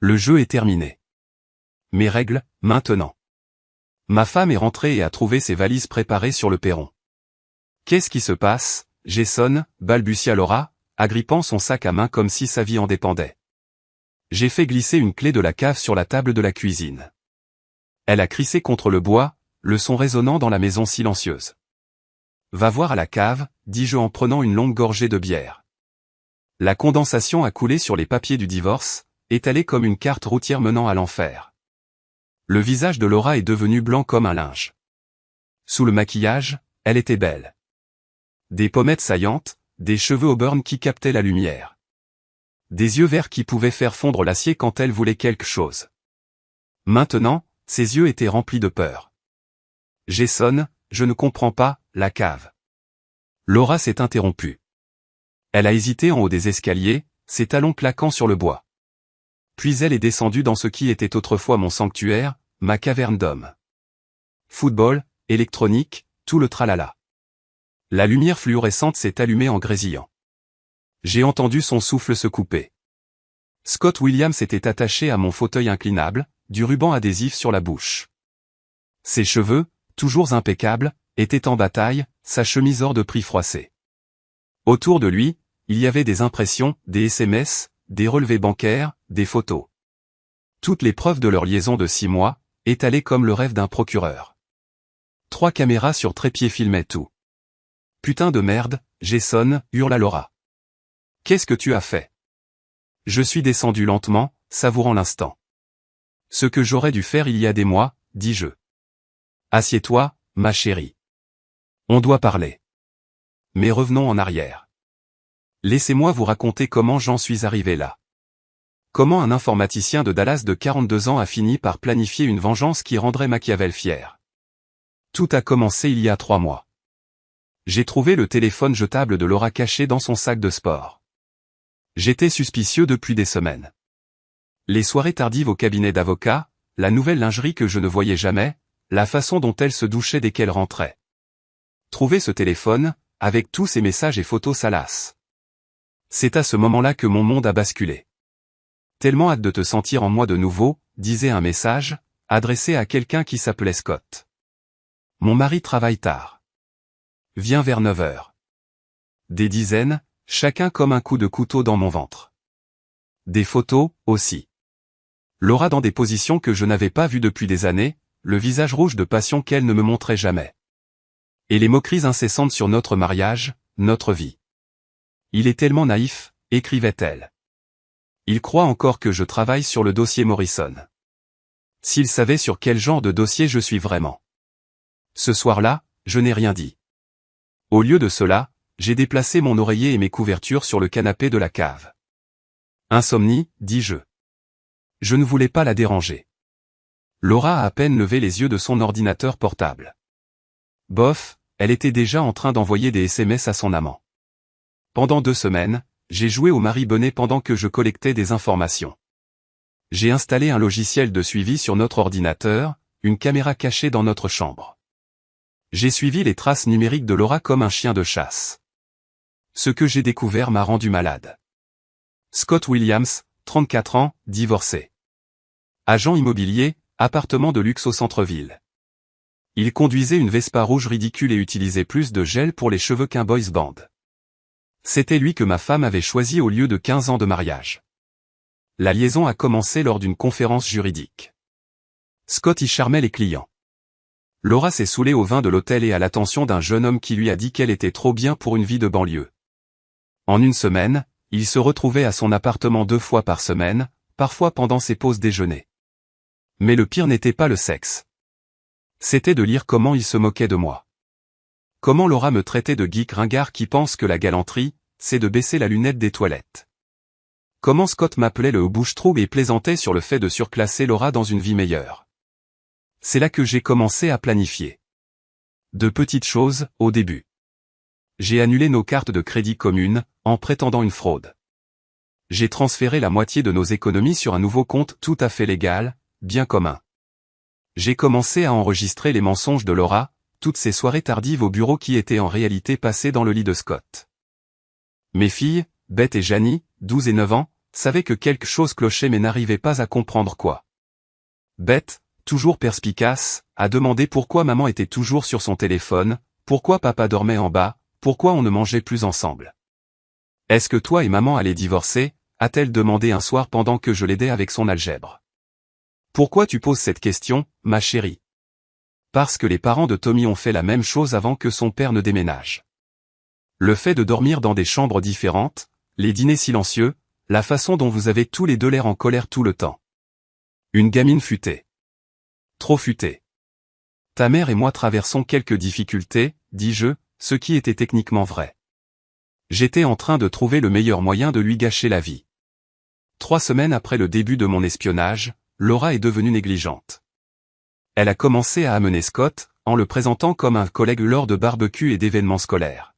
Le jeu est terminé. Mes règles, maintenant. Ma femme est rentrée et a trouvé ses valises préparées sur le perron. Qu'est-ce qui se passe, Jason, balbutia Laura, agrippant son sac à main comme si sa vie en dépendait. J'ai fait glisser une clé de la cave sur la table de la cuisine. Elle a crissé contre le bois, le son résonnant dans la maison silencieuse. Va voir à la cave, dis-je en prenant une longue gorgée de bière. La condensation a coulé sur les papiers du divorce, étalés comme une carte routière menant à l'enfer. Le visage de Laura est devenu blanc comme un linge. Sous le maquillage, elle était belle. Des pommettes saillantes, des cheveux auburn qui captaient la lumière. Des yeux verts qui pouvaient faire fondre l'acier quand elle voulait quelque chose. Maintenant, ses yeux étaient remplis de peur. Jason, je ne comprends pas, la cave. Laura s'est interrompue. Elle a hésité en haut des escaliers, ses talons claquant sur le bois. Puis elle est descendue dans ce qui était autrefois mon sanctuaire, ma caverne d'homme. Football, électronique, tout le tralala. La lumière fluorescente s'est allumée en grésillant. J'ai entendu son souffle se couper. Scott Williams était attaché à mon fauteuil inclinable, du ruban adhésif sur la bouche. Ses cheveux, toujours impeccables, étaient en bataille, sa chemise hors de prix froissée. Autour de lui, il y avait des impressions, des SMS, des relevés bancaires, des photos. Toutes les preuves de leur liaison de 6 mois, étalées comme le rêve d'un procureur. 3 caméras sur trépied filmaient tout. Putain de merde, Jason, hurla Laura. Qu'est-ce que tu as fait? Je suis descendu lentement, savourant l'instant. Ce que j'aurais dû faire il y a des mois, dis-je. Assieds-toi, ma chérie. On doit parler. Mais revenons en arrière. Laissez-moi vous raconter comment j'en suis arrivé là. Comment un informaticien de Dallas de 42 ans a fini par planifier une vengeance qui rendrait Machiavel fier. Tout a commencé il y a 3 mois. J'ai trouvé le téléphone jetable de Laura caché dans son sac de sport. J'étais suspicieux depuis des semaines. Les soirées tardives au cabinet d'avocat, la nouvelle lingerie que je ne voyais jamais, la façon dont elle se douchait dès qu'elle rentrait. Trouver ce téléphone, avec tous ces messages et photos salaces. C'est à ce moment-là que mon monde a basculé. Tellement hâte de te sentir en moi de nouveau, disait un message, adressé à quelqu'un qui s'appelait Scott. Mon mari travaille tard. Viens vers 9 heures. Des dizaines, chacun comme un coup de couteau dans mon ventre. Des photos, aussi. Laura dans des positions que je n'avais pas vues depuis des années, le visage rouge de passion qu'elle ne me montrait jamais. Et les moqueries incessantes sur notre mariage, notre vie. Il est tellement naïf, écrivait-elle. Il croit encore que je travaille sur le dossier Morrison. S'il savait sur quel genre de dossier je suis vraiment. Ce soir-là, je n'ai rien dit. Au lieu de cela, j'ai déplacé mon oreiller et mes couvertures sur le canapé de la cave. Insomnie, dis-je. Je ne voulais pas la déranger. Laura a à peine levé les yeux de son ordinateur portable. Bof, elle était déjà en train d'envoyer des SMS à son amant. Pendant 2 semaines, j'ai joué au mari bonnet pendant que je collectais des informations. J'ai installé un logiciel de suivi sur notre ordinateur, une caméra cachée dans notre chambre. J'ai suivi les traces numériques de Laura comme un chien de chasse. Ce que j'ai découvert m'a rendu malade. Scott Williams, 34 ans, divorcé. Agent immobilier, appartement de luxe au centre-ville. Il conduisait une Vespa rouge ridicule et utilisait plus de gel pour les cheveux qu'un boys band. C'était lui que ma femme avait choisi au lieu de 15 ans de mariage. La liaison a commencé lors d'une conférence juridique. Scott y charmait les clients. Laura s'est saoulée au vin de l'hôtel et à l'attention d'un jeune homme qui lui a dit qu'elle était trop bien pour une vie de banlieue. En une semaine, il se retrouvait à son appartement 2 fois par semaine, parfois pendant ses pauses déjeuner. Mais le pire n'était pas le sexe. C'était de lire comment il se moquait de moi. Comment Laura me traitait de geek ringard qui pense que la galanterie, c'est de baisser la lunette des toilettes. Comment Scott m'appelait le bouche-trou et plaisantait sur le fait de surclasser Laura dans une vie meilleure. C'est là que j'ai commencé à planifier. De petites choses, au début. J'ai annulé nos cartes de crédit communes, en prétendant une fraude. J'ai transféré la moitié de nos économies sur un nouveau compte tout à fait légal, bien commun. J'ai commencé à enregistrer les mensonges de Laura, toutes ces soirées tardives au bureau qui étaient en réalité passées dans le lit de Scott. Mes filles, Beth et Janie, 12 et 9 ans, savait que quelque chose clochait mais n'arrivait pas à comprendre quoi. Beth, toujours perspicace, a demandé pourquoi maman était toujours sur son téléphone, pourquoi papa dormait en bas, pourquoi on ne mangeait plus ensemble. Est-ce que toi et maman allaient divorcer, a-t-elle demandé un soir pendant que je l'aidais avec son algèbre. Pourquoi tu poses cette question, ma chérie? Parce que les parents de Tommy ont fait la même chose avant que son père ne déménage. Le fait de dormir dans des chambres différentes, les dîners silencieux, la façon dont vous avez tous les deux l'air en colère tout le temps. Une gamine futée. Trop futée. Ta mère et moi traversons quelques difficultés, dis-je, ce qui était techniquement vrai. J'étais en train de trouver le meilleur moyen de lui gâcher la vie. 3 semaines après le début de mon espionnage, Laura est devenue négligente. Elle a commencé à amener Scott, en le présentant comme un collègue lors de barbecues et d'événements scolaires.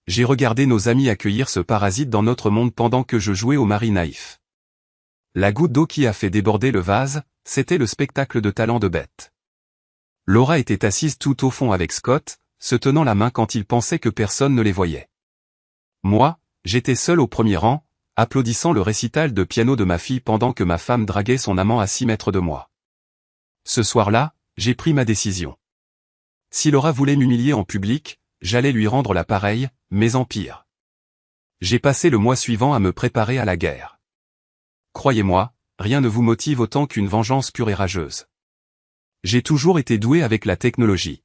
J'ai regardé nos amis accueillir ce parasite dans notre monde pendant que je jouais au mari naïf. La goutte d'eau qui a fait déborder le vase, c'était le spectacle de talent de Beth. Laura était assise tout au fond avec Scott, se tenant la main quand il pensait que personne ne les voyait. Moi, j'étais seul au premier rang, applaudissant le récital de piano de ma fille pendant que ma femme draguait son amant à 6 mètres de moi. Ce soir-là, j'ai pris ma décision. Si Laura voulait m'humilier en public, j'allais lui rendre la pareille, mais en pire. J'ai passé le mois suivant à me préparer à la guerre. Croyez-moi, rien ne vous motive autant qu'une vengeance pure et rageuse. J'ai toujours été doué avec la technologie.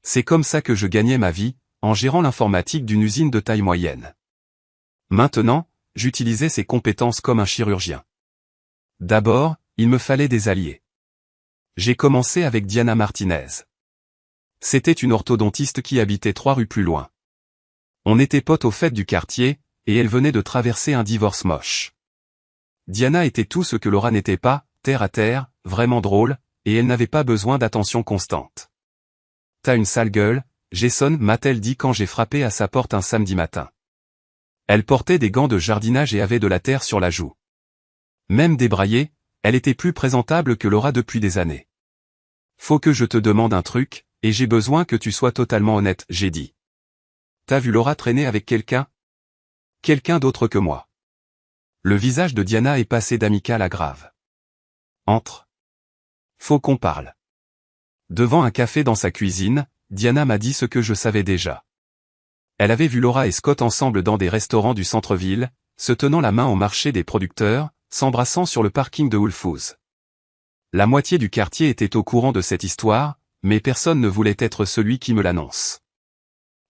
C'est comme ça que je gagnais ma vie, en gérant l'informatique d'une usine de taille moyenne. Maintenant, j'utilisais ces compétences comme un chirurgien. D'abord, il me fallait des alliés. J'ai commencé avec Diana Martinez. C'était une orthodontiste qui habitait 3 rues plus loin. On était potes aux fêtes du quartier, et elle venait de traverser un divorce moche. Diana était tout ce que Laura n'était pas, terre à terre, vraiment drôle, et elle n'avait pas besoin d'attention constante. T'as une sale gueule, Jason, m'a-t-elle dit quand j'ai frappé à sa porte un samedi matin. Elle portait des gants de jardinage et avait de la terre sur la joue. Même débraillée, elle était plus présentable que Laura depuis des années. Faut que je te demande un truc, et j'ai besoin que tu sois totalement honnête, j'ai dit. T'as vu Laura traîner avec quelqu'un? Quelqu'un d'autre que moi. Le visage de Diana est passé d'amical à grave. Entre. Faut qu'on parle. Devant un café dans sa cuisine, Diana m'a dit ce que je savais déjà. Elle avait vu Laura et Scott ensemble dans des restaurants du centre-ville, se tenant la main au marché des producteurs, s'embrassant sur le parking de Whole Foods. La moitié du quartier était au courant de cette histoire, mais personne ne voulait être celui qui me l'annonce.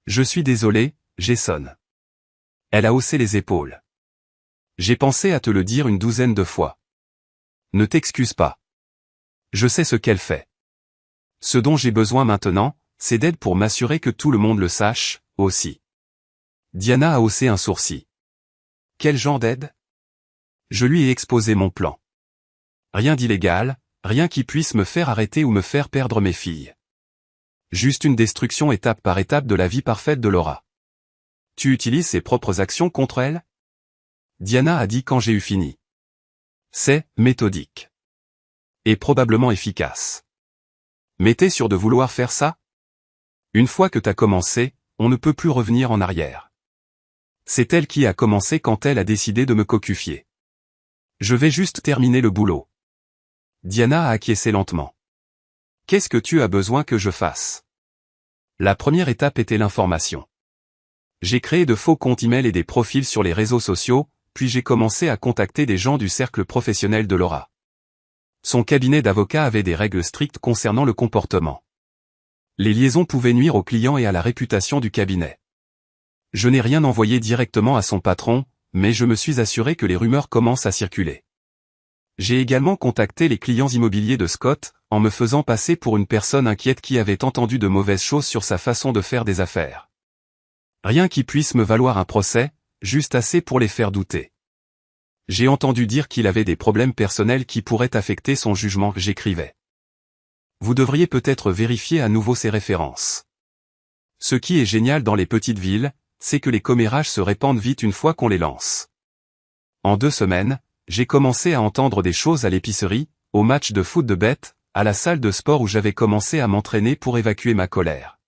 Je suis désolé, Jason. Elle a haussé les épaules. J'ai pensé à te le dire une 12aine de fois. Ne t'excuse pas. Je sais ce qu'elle fait. Ce dont j'ai besoin maintenant, c'est d'aide pour m'assurer que tout le monde le sache, aussi. Diana a haussé un sourcil. Quel genre d'aide? Je lui ai exposé mon plan. Rien d'illégal, rien qui puisse me faire arrêter ou me faire perdre mes filles. Juste une destruction étape par étape de la vie parfaite de Laura. Tu utilises ses propres actions contre elle? Diana a dit quand j'ai eu fini. C'est méthodique. Et probablement efficace. Mais t'es sûr de vouloir faire ça? Une fois que t'as commencé, on ne peut plus revenir en arrière. C'est elle qui a commencé quand elle a décidé de me cocufier. Je vais juste terminer le boulot. Diana a acquiescé lentement. Qu'est-ce que tu as besoin que je fasse? La première étape était l'information. J'ai créé de faux comptes email et des profils sur les réseaux sociaux, puis j'ai commencé à contacter des gens du cercle professionnel de Laura. Son cabinet d'avocats avait des règles strictes concernant le comportement. Les liaisons pouvaient nuire aux clients et à la réputation du cabinet. Je n'ai rien envoyé directement à son patron, mais je me suis assuré que les rumeurs commencent à circuler. J'ai également contacté les clients immobiliers de Scott, en me faisant passer pour une personne inquiète qui avait entendu de mauvaises choses sur sa façon de faire des affaires. Rien qui puisse me valoir un procès, juste assez pour les faire douter. J'ai entendu dire qu'il avait des problèmes personnels qui pourraient affecter son jugement, j'écrivais. Vous devriez peut-être vérifier à nouveau ces références. Ce qui est génial dans les petites villes, c'est que les commérages se répandent vite une fois qu'on les lance. En 2 semaines, j'ai commencé à entendre des choses à l'épicerie, au match de foot de Beth, à la salle de sport où j'avais commencé à m'entraîner pour évacuer ma colère.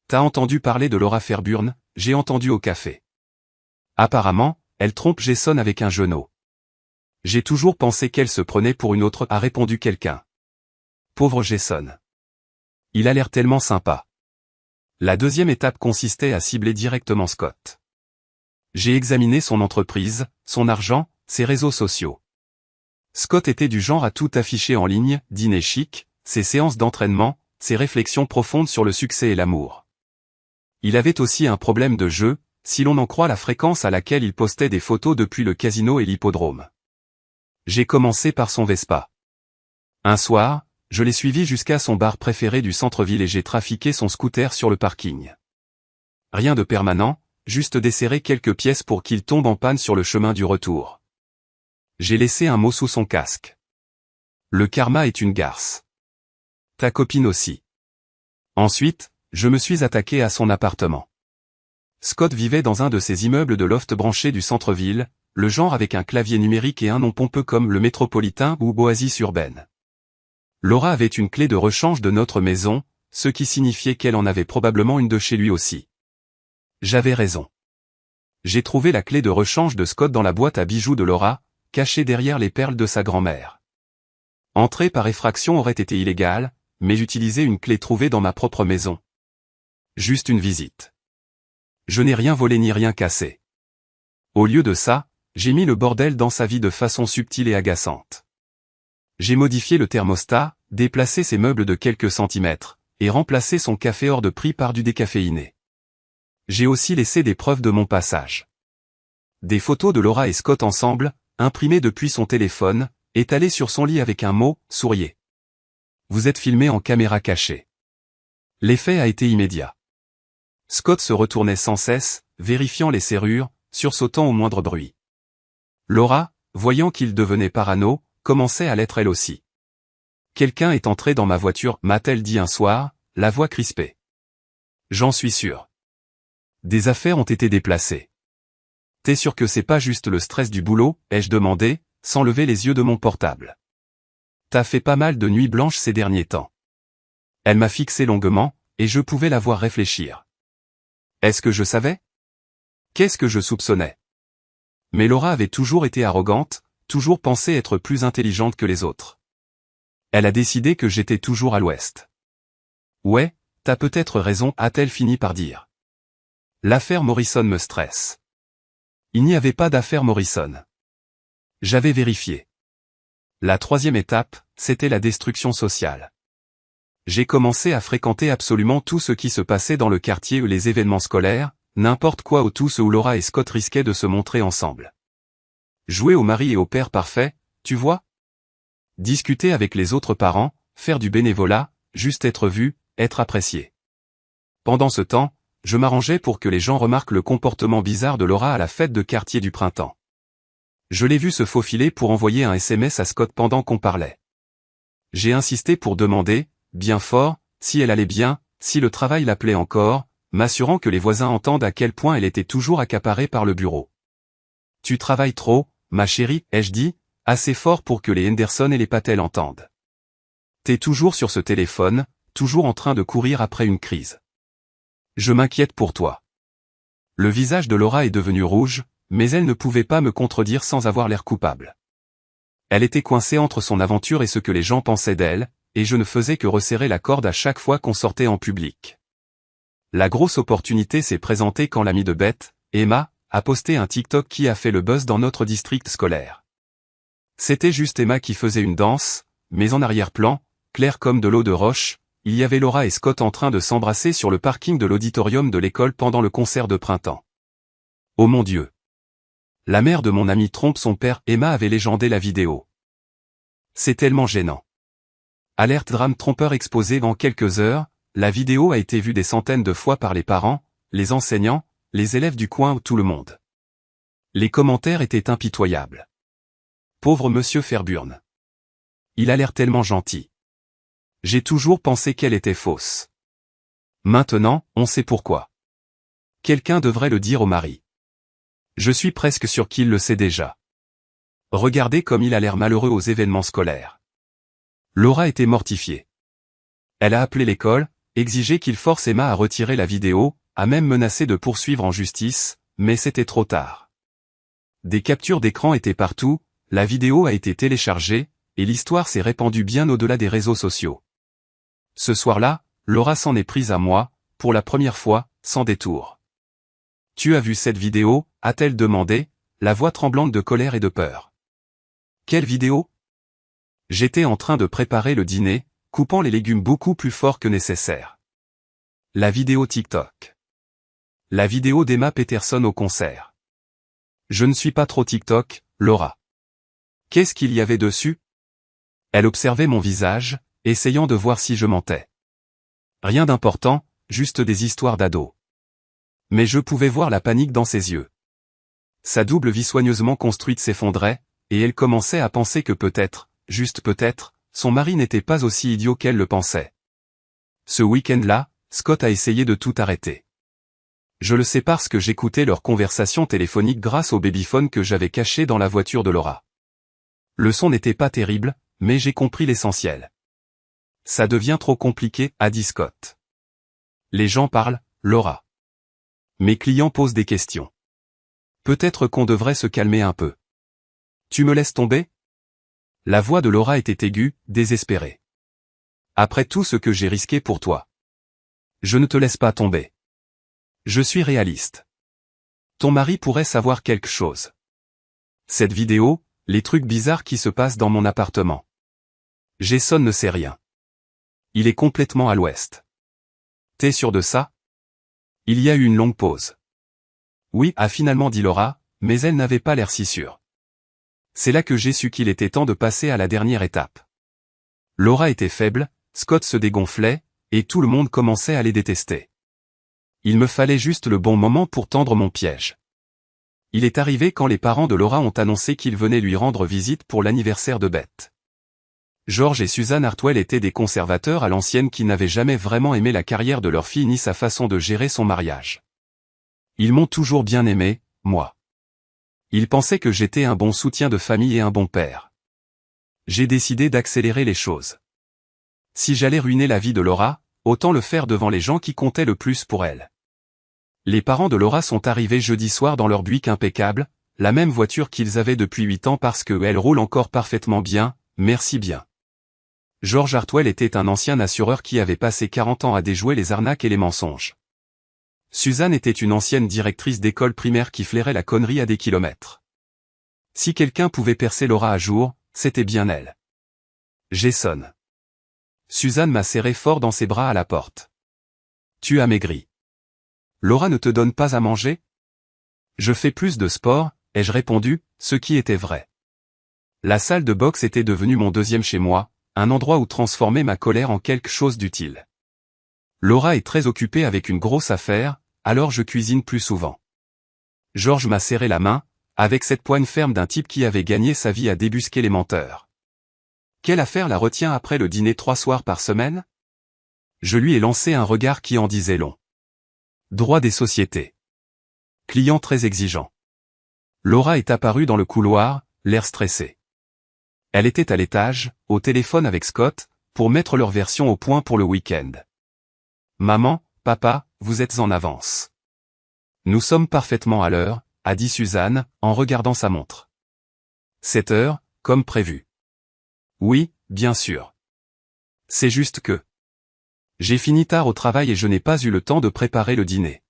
T'as entendu parler de Laura Fairburn? J'ai entendu au café. Apparemment, Elle trompe Jason avec un genou. J'ai toujours pensé qu'elle se prenait pour une autre, a répondu quelqu'un. Pauvre Jason. Il a l'air tellement sympa. La deuxième étape consistait à cibler directement Scott. J'ai examiné son entreprise, son argent, ses réseaux sociaux. Scott était du genre à tout afficher en ligne, dîner chic, ses séances d'entraînement, ses réflexions profondes sur le succès et l'amour. Il avait aussi un problème de jeu, si l'on en croit la fréquence à laquelle il postait des photos depuis le casino et l'hippodrome. J'ai commencé par son Vespa. Un soir, je l'ai suivi jusqu'à son bar préféré du centre-ville et j'ai trafiqué son scooter sur le parking. Rien de permanent, juste desserrer quelques pièces pour qu'il tombe en panne sur le chemin du retour. J'ai laissé un mot sous son casque. Le karma est une garce. Ta copine aussi. Ensuite, je me suis attaqué à son appartement. Scott vivait dans un de ces immeubles de loft branchés du centre-ville, le genre avec un clavier numérique et un nom pompeux comme le Métropolitain ou Oasis urbaine. Laura avait une clé de rechange de notre maison, ce qui signifiait qu'elle en avait probablement une de chez lui aussi. J'avais raison. J'ai trouvé la clé de rechange de Scott dans la boîte à bijoux de Laura, cachée derrière les perles de sa grand-mère. Entrer par effraction aurait été illégal, mais utiliser une clé trouvée dans ma propre maison. Juste une visite. Je n'ai rien volé ni rien cassé. Au lieu de ça, j'ai mis le bordel dans sa vie de façon subtile et agaçante. J'ai modifié le thermostat, déplacé ses meubles de quelques centimètres, et remplacé son café hors de prix par du décaféiné. J'ai aussi laissé des preuves de mon passage. Des photos de Laura et Scott ensemble, imprimées depuis son téléphone, étalées sur son lit avec un mot, souriez. Vous êtes filmé en caméra cachée. L'effet a été immédiat. Scott se retournait sans cesse, vérifiant les serrures, sursautant au moindre bruit. Laura, voyant qu'il devenait parano, commençait à l'être elle aussi. Quelqu'un est entré dans ma voiture, m'a-t-elle dit un soir, la voix crispée. J'en suis sûr. Des affaires ont été déplacées. T'es sûr que c'est pas juste le stress du boulot, ai-je demandé, sans lever les yeux de mon portable. T'as fait pas mal de nuits blanches ces derniers temps. Elle m'a fixé longuement, et je pouvais la voir réfléchir. Est-ce que je savais? Qu'est-ce que je soupçonnais? Mais Laura avait toujours été arrogante, toujours pensé être plus intelligente que les autres. Elle a décidé que j'étais toujours à l'ouest. Ouais, t'as peut-être raison, a-t-elle fini par dire. L'affaire Morrison me stresse. Il n'y avait pas d'affaire Morrison. J'avais vérifié. La troisième étape, c'était la destruction sociale. J'ai commencé à fréquenter absolument tout ce qui se passait dans le quartier ou les événements scolaires, n'importe quoi ou tout ce où Laura et Scott risquaient de se montrer ensemble. Jouer au mari et au père parfait, tu vois? Discuter avec les autres parents, faire du bénévolat, juste être vu, être apprécié. Pendant ce temps, je m'arrangeais pour que les gens remarquent le comportement bizarre de Laura à la fête de quartier du printemps. Je l'ai vu se faufiler pour envoyer un SMS à Scott pendant qu'on parlait. J'ai insisté pour demander, bien fort, si elle allait bien, si le travail l'appelait encore, m'assurant que les voisins entendent à quel point elle était toujours accaparée par le bureau. Tu travailles trop, ma chérie, ai-je dit, assez fort pour que les Henderson et les Patel entendent. T'es toujours sur ce téléphone, toujours en train de courir après une crise. Je m'inquiète pour toi. Le visage de Laura est devenu rouge, mais elle ne pouvait pas me contredire sans avoir l'air coupable. Elle était coincée entre son aventure et ce que les gens pensaient d'elle, et je ne faisais que resserrer la corde à chaque fois qu'on sortait en public. La grosse opportunité s'est présentée quand l'amie de Beth, Emma, a posté un TikTok qui a fait le buzz dans notre district scolaire. C'était juste Emma qui faisait une danse, mais en arrière-plan, clair comme de l'eau de roche, il y avait Laura et Scott en train de s'embrasser sur le parking de l'auditorium de l'école pendant le concert de printemps. Oh mon Dieu! La mère de mon ami trompe son père, Emma avait légendé la vidéo. C'est tellement gênant. Alerte drame trompeur exposé en quelques heures, la vidéo a été vue des centaines de fois par les parents, les enseignants, les élèves du coin ou tout le monde. Les commentaires étaient impitoyables. Pauvre monsieur Fairburn. Il a l'air tellement gentil. J'ai toujours pensé qu'elle était fausse. Maintenant, on sait pourquoi. Quelqu'un devrait le dire au mari. Je suis presque sûr qu'il le sait déjà. Regardez comme il a l'air malheureux aux événements scolaires. Laura était mortifiée. Elle a appelé l'école, exigé qu'il force Emma à retirer la vidéo, a même menacé de poursuivre en justice, mais c'était trop tard. Des captures d'écran étaient partout, la vidéo a été téléchargée, et l'histoire s'est répandue bien au-delà des réseaux sociaux. Ce soir-là, Laura s'en est prise à moi, pour la première fois, sans détour. « Tu as vu cette vidéo ?» a-t-elle demandé, la voix tremblante de colère et de peur. « Quelle vidéo ?» J'étais en train de préparer le dîner, coupant les légumes beaucoup plus fort que nécessaire. La vidéo TikTok. La vidéo d'Emma Peterson au concert. Je ne suis pas trop TikTok, Laura. Qu'est-ce qu'il y avait dessus? Elle observait mon visage, essayant de voir si je mentais. Rien d'important, juste des histoires d'ados. Mais je pouvais voir la panique dans ses yeux. Sa double vie soigneusement construite s'effondrait, et elle commençait à penser que peut-être, juste peut-être, son mari n'était pas aussi idiot qu'elle le pensait. Ce week-end-là, Scott a essayé de tout arrêter. Je le sais parce que j'écoutais leur conversation téléphonique grâce au babyphone que j'avais caché dans la voiture de Laura. Le son n'était pas terrible, mais j'ai compris l'essentiel. Ça devient trop compliqué, a dit Scott. Les gens parlent, Laura. Mes clients posent des questions. Peut-être qu'on devrait se calmer un peu. Tu me laisses tomber? La voix de Laura était aiguë, désespérée. Après tout ce que j'ai risqué pour toi. Je ne te laisse pas tomber. Je suis réaliste. Ton mari pourrait savoir quelque chose. Cette vidéo, les trucs bizarres qui se passent dans mon appartement. Jason ne sait rien. Il est complètement à l'ouest. T'es sûr de ça? Il y a eu une longue pause. Oui, a finalement dit Laura, mais elle n'avait pas l'air si sûre. C'est là que j'ai su qu'il était temps de passer à la dernière étape. Laura était faible, Scott se dégonflait, et tout le monde commençait à les détester. Il me fallait juste le bon moment pour tendre mon piège. Il est arrivé quand les parents de Laura ont annoncé qu'ils venaient lui rendre visite pour l'anniversaire de Beth. George et Suzanne Hartwell étaient des conservateurs à l'ancienne qui n'avaient jamais vraiment aimé la carrière de leur fille ni sa façon de gérer son mariage. Ils m'ont toujours bien aimé, moi. Ils pensaient que j'étais un bon soutien de famille et un bon père. J'ai décidé d'accélérer les choses. Si j'allais ruiner la vie de Laura, autant le faire devant les gens qui comptaient le plus pour elle. Les parents de Laura sont arrivés jeudi soir dans leur Buick impeccable, la même voiture qu'ils avaient depuis 8 ans parce qu'elle roule encore parfaitement bien, merci bien. George Hartwell était un ancien assureur qui avait passé 40 ans à déjouer les arnaques et les mensonges. Suzanne était une ancienne directrice d'école primaire qui flairait la connerie à des kilomètres. Si quelqu'un pouvait percer Laura à jour, c'était bien elle. Jason. Suzanne m'a serré fort dans ses bras à la porte. Tu as maigri. Laura ne te donne pas à manger? Je fais plus de sport, ai-je répondu, ce qui était vrai. La salle de boxe était devenue mon deuxième chez moi, un endroit où transformer ma colère en quelque chose d'utile. Laura est très occupée avec une grosse affaire, alors je cuisine plus souvent. George m'a serré la main, avec cette poigne ferme d'un type qui avait gagné sa vie à débusquer les menteurs. Quelle affaire la retient après le dîner 3 soirs par semaine? Je lui ai lancé un regard qui en disait long. Droit des sociétés. Client très exigeant. Laura est apparue dans le couloir, l'air stressé. Elle était à l'étage, au téléphone avec Scott, pour mettre leur version au point pour le week-end. Maman, papa, vous êtes en avance. Nous sommes parfaitement à l'heure, a dit Suzanne, en regardant sa montre. 7 heures, comme prévu. Oui, bien sûr. C'est juste que... J'ai fini tard au travail et je n'ai pas eu le temps de préparer le dîner.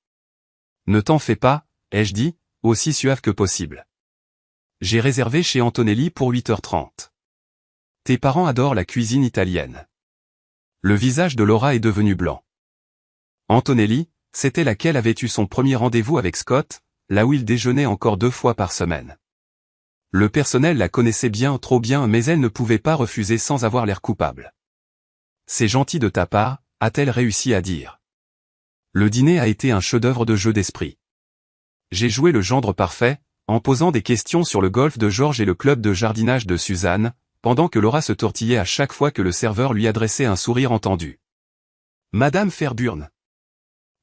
Ne t'en fais pas, ai-je dit, aussi suave que possible. J'ai réservé chez Antonelli pour 8h30. Tes parents adorent la cuisine italienne. Le visage de Laura est devenu blanc. Antonelli, c'était laquelle avait eu son premier rendez-vous avec Scott, là où il déjeunait encore 2 fois par semaine. Le personnel la connaissait bien, trop bien, mais elle ne pouvait pas refuser sans avoir l'air coupable. C'est gentil de ta part, a-t-elle réussi à dire. Le dîner a été un chef-d'œuvre de jeu d'esprit. J'ai joué le gendre parfait, en posant des questions sur le golf de George et le club de jardinage de Suzanne, pendant que Laura se tortillait à chaque fois que le serveur lui adressait un sourire entendu. Madame Fairburn.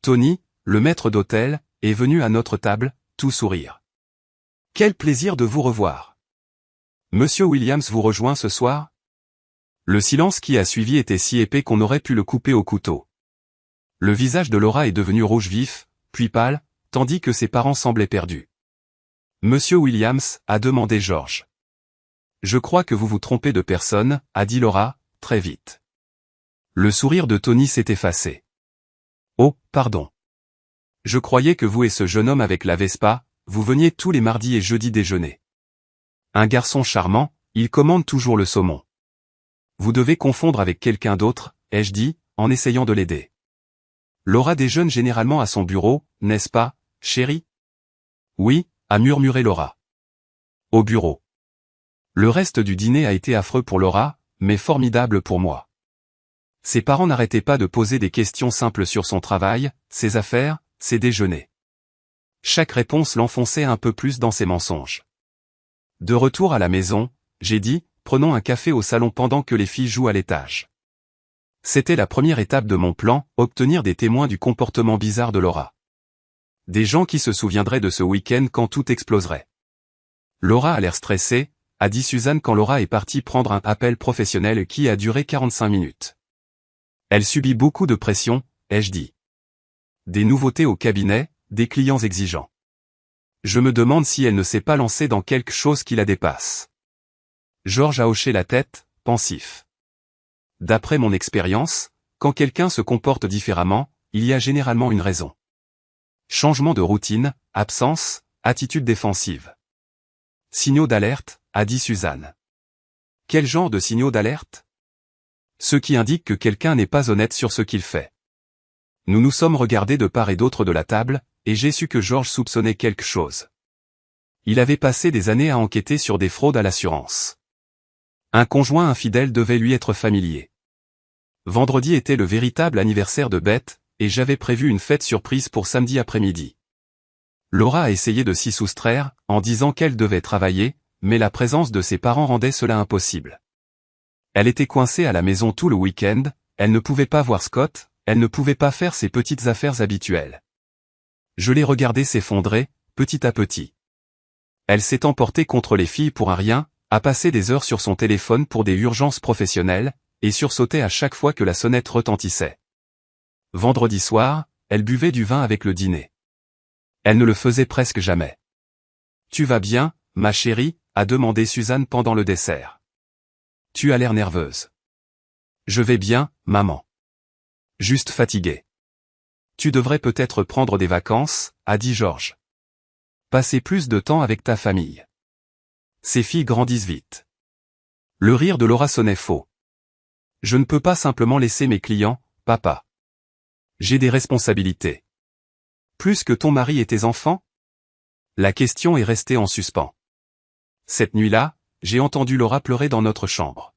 Tony, le maître d'hôtel, est venu à notre table, tout sourire. Quel plaisir de vous revoir. Monsieur Williams vous rejoint ce soir? Le silence qui a suivi était si épais qu'on aurait pu le couper au couteau. Le visage de Laura est devenu rouge vif, puis pâle, tandis que ses parents semblaient perdus. Monsieur Williams, a demandé George. Je crois que vous vous trompez de personne, a dit Laura, très vite. Le sourire de Tony s'est effacé. Oh, pardon. Je croyais que vous et ce jeune homme avec la Vespa, vous veniez tous les mardis et jeudis déjeuner. Un garçon charmant, il commande toujours le saumon. Vous devez confondre avec quelqu'un d'autre, ai-je dit, en essayant de l'aider. Laura déjeune généralement à son bureau, n'est-ce pas, chérie? Oui, a murmuré Laura. Au bureau. Le reste du dîner a été affreux pour Laura, mais formidable pour moi. Ses parents n'arrêtaient pas de poser des questions simples sur son travail, ses affaires, ses déjeuners. Chaque réponse l'enfonçait un peu plus dans ses mensonges. De retour à la maison, j'ai dit, prenons un café au salon pendant que les filles jouent à l'étage. C'était la première étape de mon plan, obtenir des témoins du comportement bizarre de Laura. Des gens qui se souviendraient de ce week-end quand tout exploserait. Laura a l'air stressée, a dit Suzanne quand Laura est partie prendre un appel professionnel qui a duré 45 minutes. Elle subit beaucoup de pression, ai-je dit. Des nouveautés au cabinet, des clients exigeants. Je me demande si elle ne s'est pas lancée dans quelque chose qui la dépasse. George a hoché la tête, pensif. D'après mon expérience, quand quelqu'un se comporte différemment, il y a généralement une raison. Changement de routine, absence, attitude défensive. Signaux d'alerte, a dit Suzanne. Quel genre de signaux d'alerte? Ceux qui indiquent que quelqu'un n'est pas honnête sur ce qu'il fait. Nous nous sommes regardés de part et d'autre de la table, et j'ai su que George soupçonnait quelque chose. Il avait passé des années à enquêter sur des fraudes à l'assurance. Un conjoint infidèle devait lui être familier. Vendredi était le véritable anniversaire de Beth, et j'avais prévu une fête surprise pour samedi après-midi. Laura a essayé de s'y soustraire, en disant qu'elle devait travailler, mais la présence de ses parents rendait cela impossible. Elle était coincée à la maison tout le week-end, elle ne pouvait pas voir Scott, elle ne pouvait pas faire ses petites affaires habituelles. Je l'ai regardée s'effondrer, petit à petit. Elle s'est emportée contre les filles pour un rien, a passé des heures sur son téléphone pour des urgences professionnelles, et sursautait à chaque fois que la sonnette retentissait. Vendredi soir, elle buvait du vin avec le dîner. Elle ne le faisait presque jamais. « Tu vas bien, ma chérie ?» a demandé Suzanne pendant le dessert. « Tu as l'air nerveuse. »« Je vais bien, maman. Juste fatiguée. »« Tu devrais peut-être prendre des vacances, » a dit George. « Passer plus de temps avec ta famille. » Ces filles grandissent vite. Le rire de Laura sonnait faux. « Je ne peux pas simplement laisser mes clients, papa. J'ai des responsabilités. » Plus que ton mari et tes enfants? La question est restée en suspens. Cette nuit-là, j'ai entendu Laura pleurer dans notre chambre.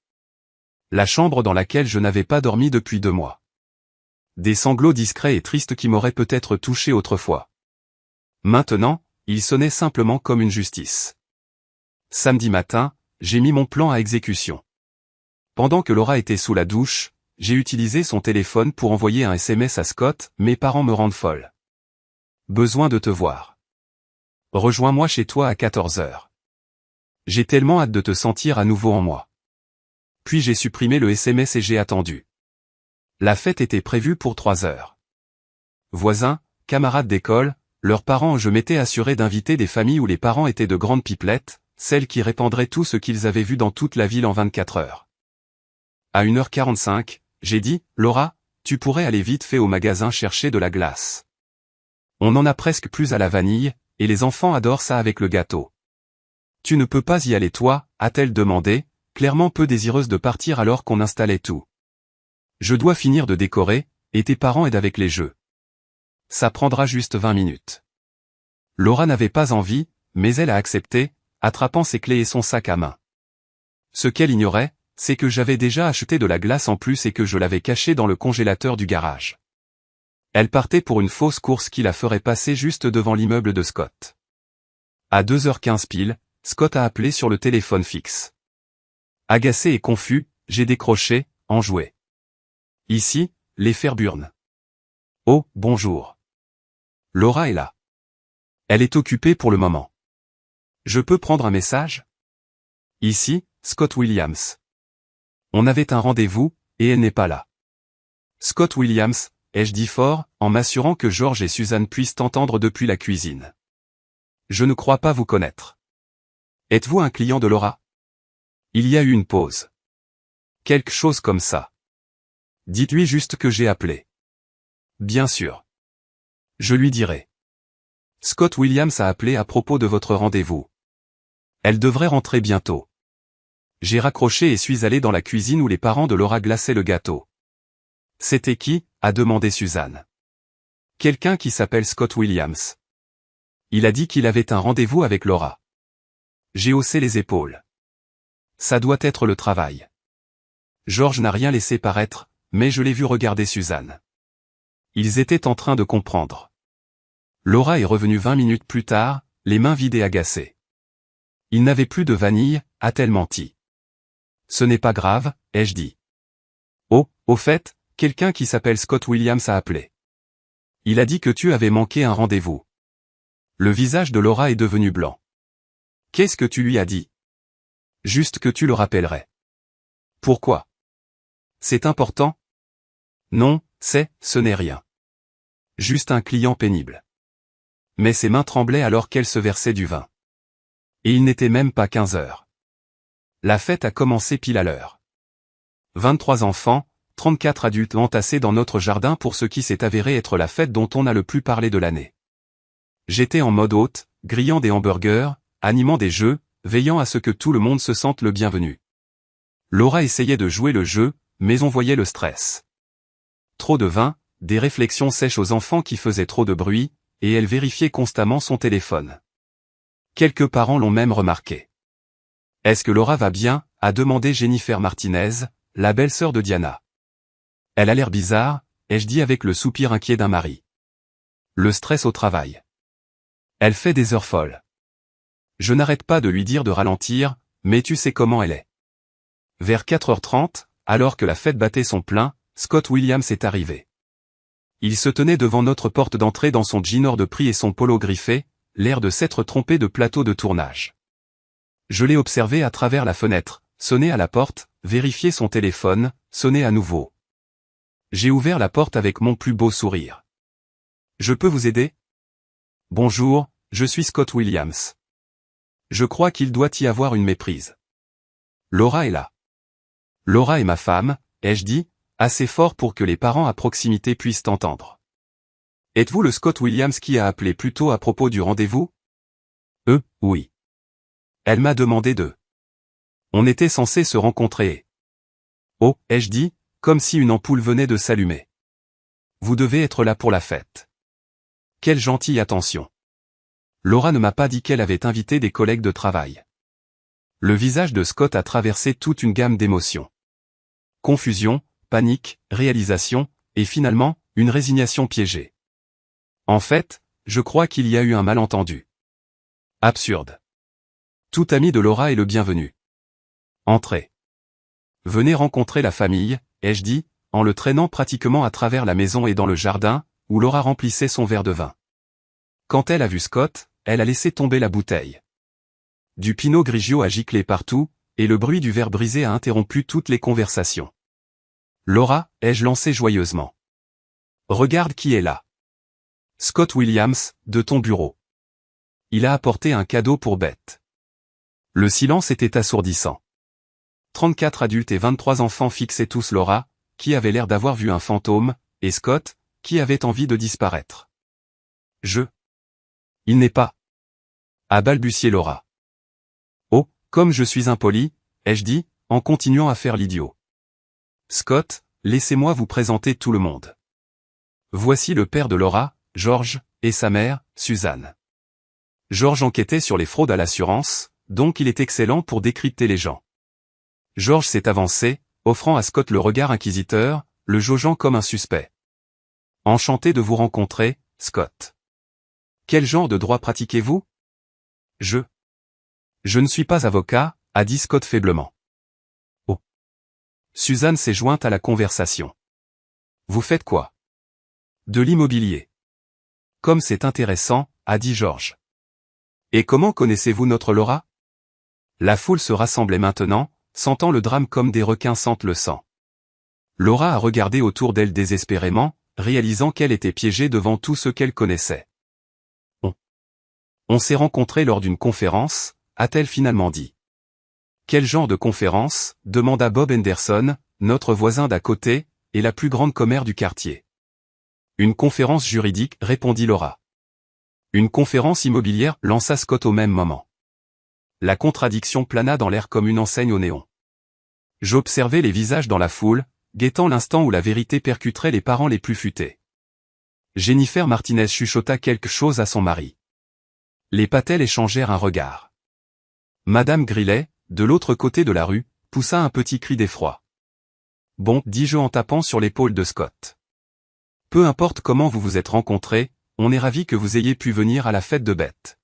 La chambre dans laquelle je n'avais pas dormi depuis 2 mois. Des sanglots discrets et tristes qui m'auraient peut-être touché autrefois. Maintenant, ils sonnaient simplement comme une justice. Samedi matin, j'ai mis mon plan à exécution. Pendant que Laura était sous la douche, j'ai utilisé son téléphone pour envoyer un SMS à Scott, mes parents me rendent folle. Besoin de te voir. Rejoins-moi chez toi à 14h. J'ai tellement hâte de te sentir à nouveau en moi. Puis j'ai supprimé le SMS et j'ai attendu. La fête était prévue pour 3h. Voisins, camarades d'école, leurs parents, je m'étais assuré d'inviter des familles où les parents étaient de grandes pipelettes, celles qui répandraient tout ce qu'ils avaient vu dans toute la ville en 24 heures. À 1h45, j'ai dit, Laura, tu pourrais aller vite fait au magasin chercher de la glace. On n'en a presque plus à la vanille, et les enfants adorent ça avec le gâteau. Tu ne peux pas y aller toi, a-t-elle demandé, clairement peu désireuse de partir alors qu'on installait tout. Je dois finir de décorer, et tes parents aident avec les jeux. Ça prendra juste 20 minutes. Laura n'avait pas envie, mais elle a accepté, attrapant ses clés et son sac à main. Ce qu'elle ignorait, c'est que j'avais déjà acheté de la glace en plus et que je l'avais cachée dans le congélateur du garage. Elle partait pour une fausse course qui la ferait passer juste devant l'immeuble de Scott. À 2h15 pile, Scott a appelé sur le téléphone fixe. Agacé et confus, j'ai décroché, enjoué. Ici, les Fairburn. Oh, bonjour. Laura est là. Elle est occupée pour le moment. Je peux prendre un message? Ici, Scott Williams. On avait un rendez-vous, et elle n'est pas là. Scott Williams, ai-je dit fort, en m'assurant que George et Suzanne puissent t'entendre depuis la cuisine. Je ne crois pas vous connaître. Êtes-vous un client de Laura? Il y a eu une pause. Quelque chose comme ça. Dites-lui juste que j'ai appelé. Bien sûr. Je lui dirai. Scott Williams a appelé à propos de votre rendez-vous. Elle devrait rentrer bientôt. J'ai raccroché et suis allé dans la cuisine où les parents de Laura glaçaient le gâteau. C'était qui? A demandé Suzanne. Quelqu'un qui s'appelle Scott Williams. Il a dit qu'il avait un rendez-vous avec Laura. J'ai haussé les épaules. Ça doit être le travail. George n'a rien laissé paraître, mais je l'ai vu regarder Suzanne. Ils étaient en train de comprendre. Laura est revenue 20 minutes plus tard, les mains vides et agacées. Il n'avait plus de vanille, a-t-elle menti? Ce n'est pas grave, ai-je dit. Oh, au fait, quelqu'un qui s'appelle Scott Williams a appelé. Il a dit que tu avais manqué un rendez-vous. Le visage de Laura est devenu blanc. Qu'est-ce que tu lui as dit? Juste que tu le rappellerais. Pourquoi? C'est important? Non, ce n'est rien. Juste un client pénible. Mais ses mains tremblaient alors qu'elle se versait du vin. Et il n'était même pas 15 heures. La fête a commencé pile à l'heure. 23 enfants, 34 adultes entassés dans notre jardin pour ce qui s'est avéré être la fête dont on a le plus parlé de l'année. J'étais en mode hôte, grillant des hamburgers, animant des jeux, veillant à ce que tout le monde se sente le bienvenu. Laura essayait de jouer le jeu, mais on voyait le stress. Trop de vin, des réflexions sèches aux enfants qui faisaient trop de bruit, et elle vérifiait constamment son téléphone. Quelques parents l'ont même remarqué. « Est-ce que Laura va bien ?» a demandé Jennifer Martinez, la belle-sœur de Diana. « Elle a l'air bizarre », ai-je dit avec le soupir inquiet d'un mari. Le stress au travail. Elle fait des heures folles. Je n'arrête pas de lui dire de ralentir, mais tu sais comment elle est. Vers 4h30, alors que la fête battait son plein, Scott Williams est arrivé. Il se tenait devant notre porte d'entrée dans son jean hors de prix et son polo griffé, l'air de s'être trompé de plateau de tournage. Je l'ai observé à travers la fenêtre, sonner à la porte, vérifier son téléphone, sonner à nouveau. J'ai ouvert la porte avec mon plus beau sourire. « Je peux vous aider ? » « Bonjour, je suis Scott Williams. » Je crois qu'il doit y avoir une méprise. Laura est là. Laura est ma femme, ai-je dit, assez fort pour que les parents à proximité puissent entendre. Êtes-vous le Scott Williams qui a appelé plus tôt à propos du rendez-vous? Oui. Elle m'a demandé de. On était censé se rencontrer. Oh, ai-je dit, comme si une ampoule venait de s'allumer. Vous devez être là pour la fête. Quelle gentille attention. Laura ne m'a pas dit qu'elle avait invité des collègues de travail. Le visage de Scott a traversé toute une gamme d'émotions. Confusion, panique, réalisation, et finalement, une résignation piégée. En fait, je crois qu'il y a eu un malentendu. Absurde. Tout ami de Laura est le bienvenu. Entrez. Venez rencontrer la famille, ai-je dit, en le traînant pratiquement à travers la maison et dans le jardin, où Laura remplissait son verre de vin. Quand elle a vu Scott, elle a laissé tomber la bouteille. Du Pinot Grigio a giclé partout, et le bruit du verre brisé a interrompu toutes les conversations. Laura, ai-je lancé joyeusement. Regarde qui est là. Scott Williams, de ton bureau. Il a apporté un cadeau pour Beth. Le silence était assourdissant. 34 adultes et 23 enfants fixaient tous Laura, qui avait l'air d'avoir vu un fantôme, et Scott, qui avait envie de disparaître. Il n'est pas. A balbutié Laura. Oh, comme je suis impoli, ai-je dit, en continuant à faire l'idiot. Scott, laissez-moi vous présenter tout le monde. Voici le père de Laura, George, et sa mère, Suzanne. George enquêtait sur les fraudes à l'assurance, donc il est excellent pour décrypter les gens. George s'est avancé, offrant à Scott le regard inquisiteur, le jaugeant comme un suspect. Enchanté de vous rencontrer, Scott. Quel genre de droit pratiquez-vous? Je ne suis pas avocat, a dit Scott faiblement. Oh. Suzanne s'est jointe à la conversation. Vous faites quoi? De l'immobilier. Comme c'est intéressant, a dit George. Et comment connaissez-vous notre Laura? La foule se rassemblait maintenant, sentant le drame comme des requins sentent le sang. Laura a regardé autour d'elle désespérément, réalisant qu'elle était piégée devant tout ce qu'elle connaissait. On s'est rencontrés lors d'une conférence, a-t-elle finalement dit. Quel genre de conférence, demanda Bob Henderson, notre voisin d'à côté, et la plus grande commère du quartier. Une conférence juridique, répondit Laura. Une conférence immobilière, lança Scott au même moment. La contradiction plana dans l'air comme une enseigne au néon. J'observais les visages dans la foule, guettant l'instant où la vérité percuterait les parents les plus futés. Jennifer Martinez chuchota quelque chose à son mari. Les Patel échangèrent un regard. Madame Grillet, de l'autre côté de la rue, poussa un petit cri d'effroi. Bon, dis-je en tapant sur l'épaule de Scott. Peu importe comment vous vous êtes rencontrés, on est ravis que vous ayez pu venir à la fête de Beth.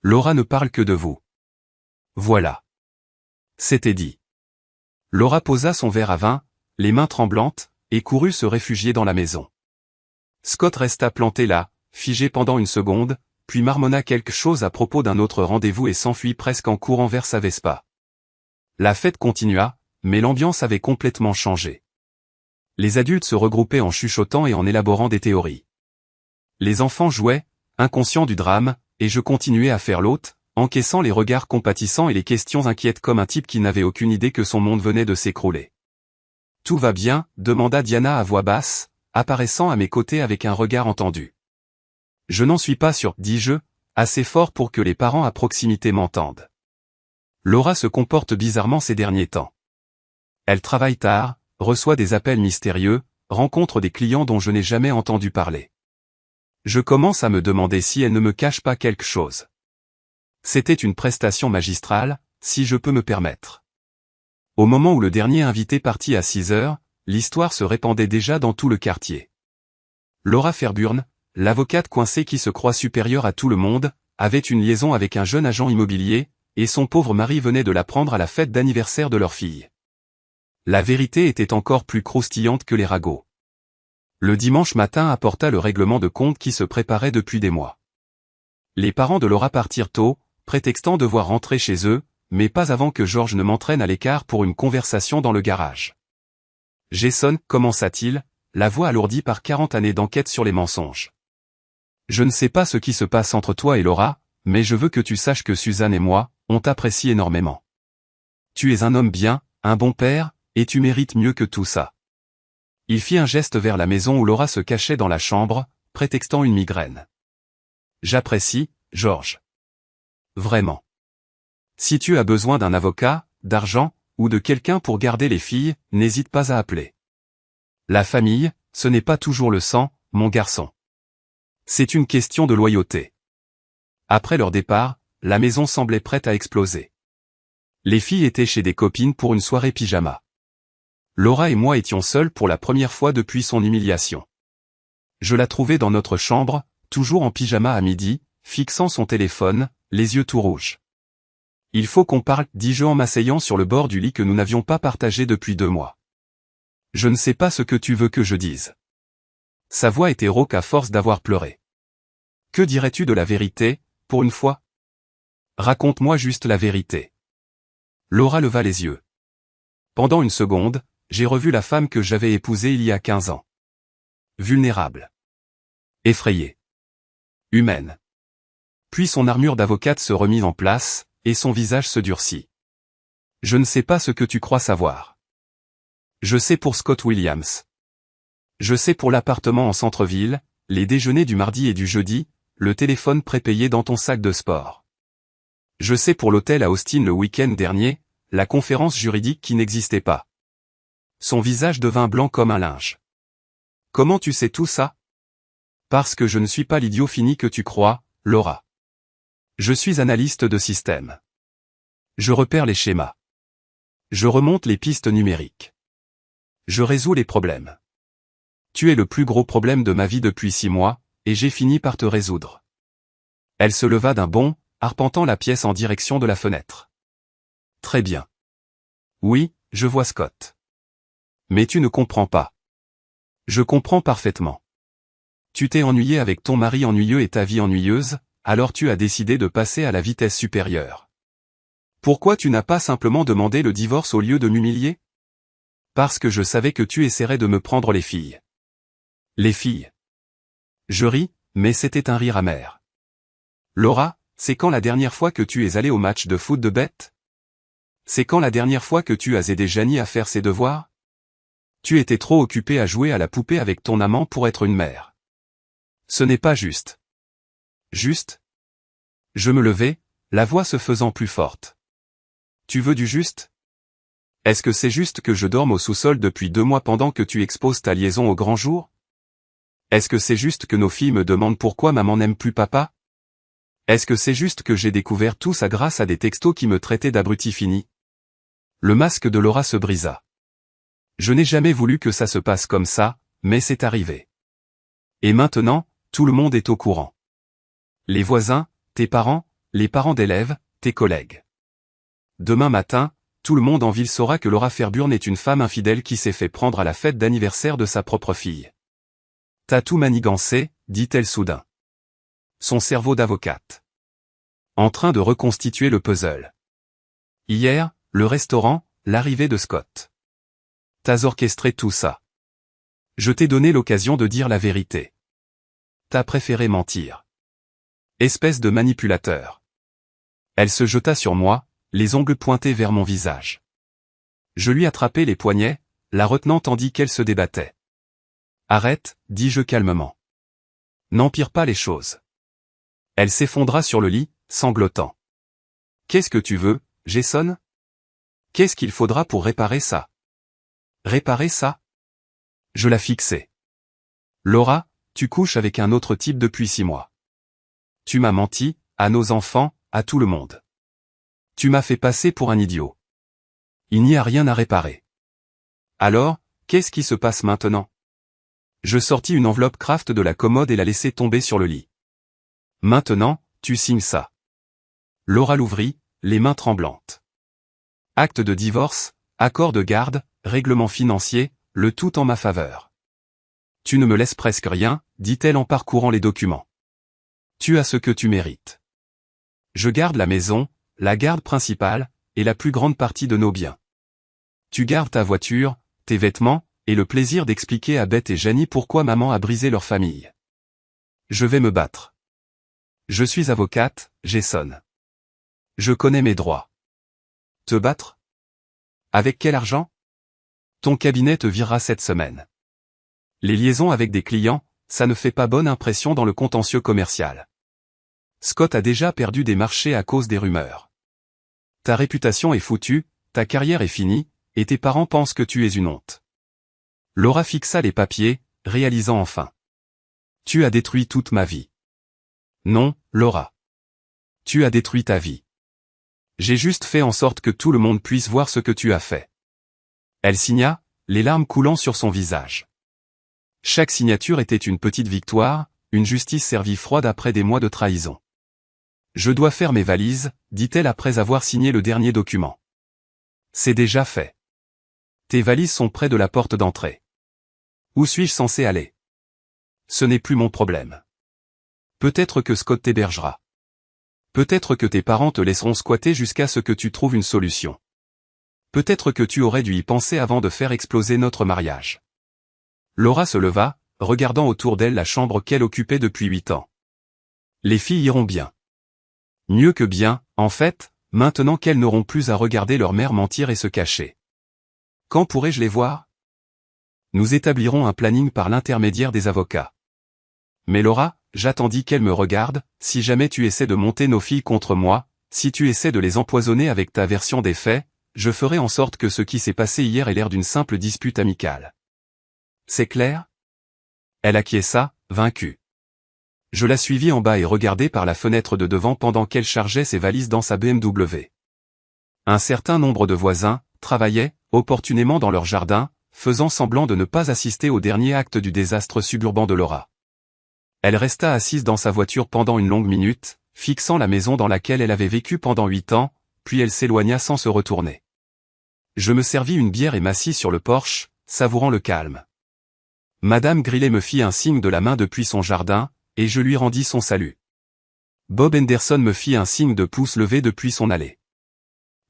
Laura ne parle que de vous. Voilà. C'était dit. Laura posa son verre à vin, les mains tremblantes, et courut se réfugier dans la maison. Scott resta planté là, figé pendant une seconde, puis marmonna quelque chose à propos d'un autre rendez-vous et s'enfuit presque en courant vers sa Vespa. La fête continua, mais l'ambiance avait complètement changé. Les adultes se regroupaient en chuchotant et en élaborant des théories. Les enfants jouaient, inconscients du drame, et je continuais à faire l'hôte, encaissant les regards compatissants et les questions inquiètes comme un type qui n'avait aucune idée que son monde venait de s'écrouler. « Tout va bien ?» demanda Diana à voix basse, apparaissant à mes côtés avec un regard entendu. « Je n'en suis pas sûr, dis-je, assez fort pour que les parents à proximité m'entendent. Laura se comporte bizarrement ces derniers temps. Elle travaille tard, reçoit des appels mystérieux, rencontre des clients dont je n'ai jamais entendu parler. Je commence à me demander si elle ne me cache pas quelque chose. C'était une prestation magistrale, si je peux me permettre. » Au moment où le dernier invité partit à 6 heures, l'histoire se répandait déjà dans tout le quartier. Laura Fairburn, l'avocate coincée qui se croit supérieure à tout le monde, avait une liaison avec un jeune agent immobilier, et son pauvre mari venait de l'apprendre à la fête d'anniversaire de leur fille. La vérité était encore plus croustillante que les ragots. Le dimanche matin apporta le règlement de compte qui se préparait depuis des mois. Les parents de Laura partirent tôt, prétextant devoir rentrer chez eux, mais pas avant que George ne m'entraîne à l'écart pour une conversation dans le garage. Jason, commença-t-il, la voix alourdie par 40 années d'enquête sur les mensonges. Je ne sais pas ce qui se passe entre toi et Laura, mais je veux que tu saches que Suzanne et moi, on t'apprécie énormément. Tu es un homme bien, un bon père, et tu mérites mieux que tout ça. Il fit un geste vers la maison où Laura se cachait dans la chambre, prétextant une migraine. J'apprécie, George. Vraiment. Si tu as besoin d'un avocat, d'argent, ou de quelqu'un pour garder les filles, n'hésite pas à appeler. La famille, ce n'est pas toujours le sang, mon garçon. C'est une question de loyauté. Après leur départ, la maison semblait prête à exploser. Les filles étaient chez des copines pour une soirée pyjama. Laura et moi étions seuls pour la première fois depuis son humiliation. Je la trouvais dans notre chambre, toujours en pyjama à midi, fixant son téléphone, les yeux tout rouges. « Il faut qu'on parle » dis-je en m'asseyant sur le bord du lit que nous n'avions pas partagé depuis 2 mois. « Je ne sais pas ce que tu veux que je dise. » Sa voix était rauque à force d'avoir pleuré. « Que dirais-tu de la vérité, pour une fois ? Raconte-moi juste la vérité. » Laura leva les yeux. Pendant une seconde, j'ai revu la femme que j'avais épousée il y a 15 ans. Vulnérable. Effrayée. Humaine. Puis son armure d'avocate se remit en place, et son visage se durcit. Je ne sais pas ce que tu crois savoir. Je sais pour Scott Williams. Je sais pour l'appartement en centre-ville, les déjeuners du mardi et du jeudi, le téléphone prépayé dans ton sac de sport. Je sais pour l'hôtel à Austin le week-end dernier, la conférence juridique qui n'existait pas. Son visage devint blanc comme un linge. Comment tu sais tout ça? Parce que je ne suis pas l'idiot fini que tu crois, Laura. Je suis analyste de système. Je repère les schémas. Je remonte les pistes numériques. Je résous les problèmes. Tu es le plus gros problème de ma vie depuis 6 mois, et j'ai fini par te résoudre. Elle se leva d'un bond, arpentant la pièce en direction de la fenêtre. Très bien. Oui, je vois Scott. Mais tu ne comprends pas. Je comprends parfaitement. Tu t'es ennuyé avec ton mari ennuyeux et ta vie ennuyeuse, alors tu as décidé de passer à la vitesse supérieure. Pourquoi tu n'as pas simplement demandé le divorce au lieu de m'humilier? Parce que je savais que tu essaierais de me prendre les filles. Les filles. Je ris, mais c'était un rire amer. Laura, c'est quand la dernière fois que tu es allée au match de foot de Beth? C'est quand la dernière fois que tu as aidé Janie à faire ses devoirs? Tu étais trop occupée à jouer à la poupée avec ton amant pour être une mère. Ce n'est pas juste. Juste? Je me levai, la voix se faisant plus forte. Tu veux du juste? Est-ce que c'est juste que je dorme au sous-sol depuis 2 mois pendant que tu exposes ta liaison au grand jour? Est-ce que c'est juste que nos filles me demandent pourquoi maman n'aime plus papa? Est-ce que c'est juste que j'ai découvert tout ça grâce à des textos qui me traitaient d'abruti fini? Le masque de Laura se brisa. Je n'ai jamais voulu que ça se passe comme ça, mais c'est arrivé. Et maintenant, tout le monde est au courant. Les voisins, tes parents, les parents d'élèves, tes collègues. Demain matin, tout le monde en ville saura que Laura Fairburn est une femme infidèle qui s'est fait prendre à la fête d'anniversaire de sa propre fille. T'as tout manigancé, dit-elle soudain. Son cerveau d'avocate. En train de reconstituer le puzzle. Hier, le restaurant, l'arrivée de Scott. T'as orchestré tout ça. Je t'ai donné l'occasion de dire la vérité. T'as préféré mentir. Espèce de manipulateur. Elle se jeta sur moi, les ongles pointés vers mon visage. Je lui attrapai les poignets, la retenant tandis qu'elle se débattait. Arrête, dis-je calmement. N'empire pas les choses. Elle s'effondra sur le lit, sanglotant. Qu'est-ce que tu veux, Jason? Qu'est-ce qu'il faudra pour réparer ça? Réparer ça? Je la fixai. Laura, tu couches avec un autre type depuis 6 mois. Tu m'as menti, à nos enfants, à tout le monde. Tu m'as fait passer pour un idiot. Il n'y a rien à réparer. Alors, qu'est-ce qui se passe maintenant? Je sortis une enveloppe Kraft de la commode et la laissai tomber sur le lit. Maintenant, tu signes ça. Laura l'ouvrit, les mains tremblantes. Acte de divorce, accord de garde, règlement financier, le tout en ma faveur. Tu ne me laisses presque rien, dit-elle en parcourant les documents. Tu as ce que tu mérites. Je garde la maison, la garde principale, et la plus grande partie de nos biens. Tu gardes ta voiture, tes vêtements, et le plaisir d'expliquer à Beth et Janie pourquoi maman a brisé leur famille. Je vais me battre. Je suis avocate, Jason. Je connais mes droits. Te battre? Avec quel argent? Ton cabinet te virera cette semaine. Les liaisons avec des clients, ça ne fait pas bonne impression dans le contentieux commercial. Scott a déjà perdu des marchés à cause des rumeurs. Ta réputation est foutue, ta carrière est finie, et tes parents pensent que tu es une honte. Laura fixa les papiers, réalisant enfin. Tu as détruit toute ma vie. Non, Laura. Tu as détruit ta vie. J'ai juste fait en sorte que tout le monde puisse voir ce que tu as fait. Elle signa, les larmes coulant sur son visage. Chaque signature était une petite victoire, une justice servie froide après des mois de trahison. Je dois faire mes valises, dit-elle après avoir signé le dernier document. C'est déjà fait. Tes valises sont près de la porte d'entrée. Où suis-je censé aller? Ce n'est plus mon problème. Peut-être que Scott t'hébergera. Peut-être que tes parents te laisseront squatter jusqu'à ce que tu trouves une solution. Peut-être que tu aurais dû y penser avant de faire exploser notre mariage. Laura se leva, regardant autour d'elle la chambre qu'elle occupait depuis 8 ans. Les filles iront bien. Mieux que bien, en fait, maintenant qu'elles n'auront plus à regarder leur mère mentir et se cacher. Quand pourrai-je les voir? Nous établirons un planning par l'intermédiaire des avocats. Mais Laura, j'attendis qu'elle me regarde, si jamais tu essaies de monter nos filles contre moi, si tu essaies de les empoisonner avec ta version des faits, je ferai en sorte que ce qui s'est passé hier ait l'air d'une simple dispute amicale. C'est clair? Elle acquiesça, vaincue. Je la suivis en bas et regardai par la fenêtre de devant pendant qu'elle chargeait ses valises dans sa BMW. Un certain nombre de voisins travaillaient, opportunément dans leur jardin, faisant semblant de ne pas assister au dernier acte du désastre suburban de Laura. Elle resta assise dans sa voiture pendant une longue minute, fixant la maison dans laquelle elle avait vécu pendant 8 ans, puis elle s'éloigna sans se retourner. Je me servis une bière et m'assis sur le porche, savourant le calme. Madame Grillet me fit un signe de la main depuis son jardin, et je lui rendis son salut. Bob Henderson me fit un signe de pouce levé depuis son allée.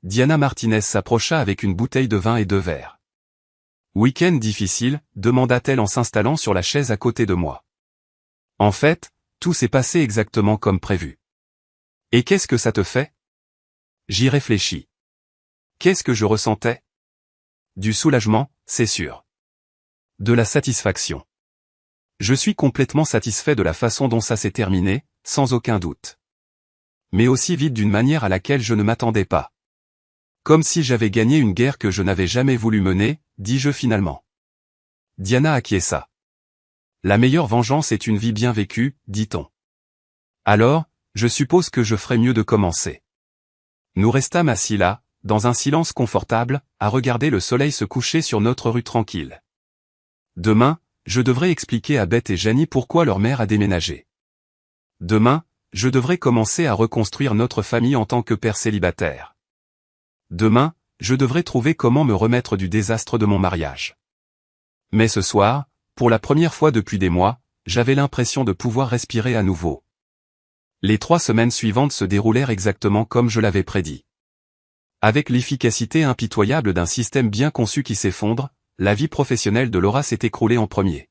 Diana Martinez s'approcha avec une bouteille de vin et 2 verres. Week-end difficile, demanda-t-elle en s'installant sur la chaise à côté de moi. En fait, tout s'est passé exactement comme prévu. Et qu'est-ce que ça te fait? J'y réfléchis. Qu'est-ce que je ressentais? Du soulagement, c'est sûr. De la satisfaction. Je suis complètement satisfait de la façon dont ça s'est terminé, sans aucun doute. Mais aussi vite d'une manière à laquelle je ne m'attendais pas. Comme si j'avais gagné une guerre que je n'avais jamais voulu mener, dis-je finalement. Diana acquiesça. La meilleure vengeance est une vie bien vécue, dit-on. Alors, je suppose que je ferais mieux de commencer. Nous restâmes assis là, dans un silence confortable, à regarder le soleil se coucher sur notre rue tranquille. Demain, je devrais expliquer à Beth et Janie pourquoi leur mère a déménagé. Demain, je devrais commencer à reconstruire notre famille en tant que père célibataire. Demain, je devrais trouver comment me remettre du désastre de mon mariage. Mais ce soir, pour la première fois depuis des mois, j'avais l'impression de pouvoir respirer à nouveau. Les 3 semaines suivantes se déroulèrent exactement comme je l'avais prédit. Avec l'efficacité impitoyable d'un système bien conçu qui s'effondre, la vie professionnelle de Laura s'est écroulée en premier.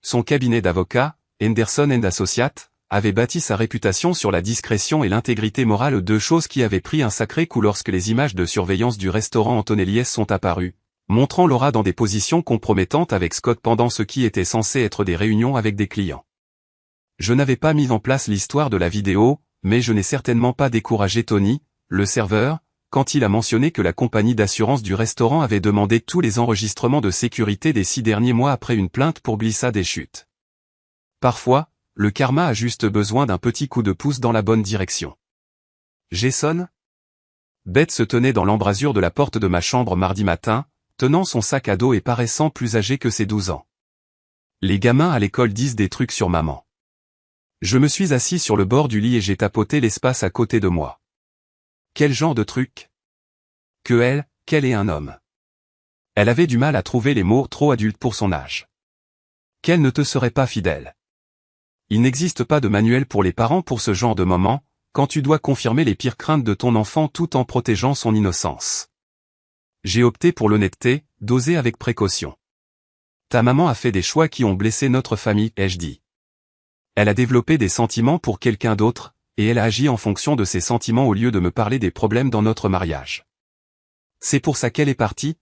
Son cabinet d'avocats, Henderson & Associates, avait bâti sa réputation sur la discrétion et l'intégrité morale, 2 choses qui avaient pris un sacré coup lorsque les images de surveillance du restaurant Antonellies sont apparues, montrant Laura dans des positions compromettantes avec Scott pendant ce qui était censé être des réunions avec des clients. Je n'avais pas mis en place l'histoire de la vidéo, mais je n'ai certainement pas découragé Tony, le serveur, quand il a mentionné que la compagnie d'assurance du restaurant avait demandé tous les enregistrements de sécurité des 6 derniers mois après une plainte pour glissade et chute. Parfois, le karma a juste besoin d'un petit coup de pouce dans la bonne direction. Jason? Beth se tenait dans l'embrasure de la porte de ma chambre mardi matin, tenant son sac à dos et paraissant plus âgée que ses 12 ans. Les gamins à l'école disent des trucs sur maman. Je me suis assis sur le bord du lit et j'ai tapoté l'espace à côté de moi. Quel genre de truc? Qu'elle est un homme. Elle avait du mal à trouver les mots trop adultes pour son âge. Qu'elle ne te serait pas fidèle. Il n'existe pas de manuel pour les parents pour ce genre de moment, quand tu dois confirmer les pires craintes de ton enfant tout en protégeant son innocence. J'ai opté pour l'honnêteté, doser avec précaution. Ta maman a fait des choix qui ont blessé notre famille, ai-je dit. Elle a développé des sentiments pour quelqu'un d'autre, et elle a agi en fonction de ses sentiments au lieu de me parler des problèmes dans notre mariage. C'est pour ça qu'elle est partie?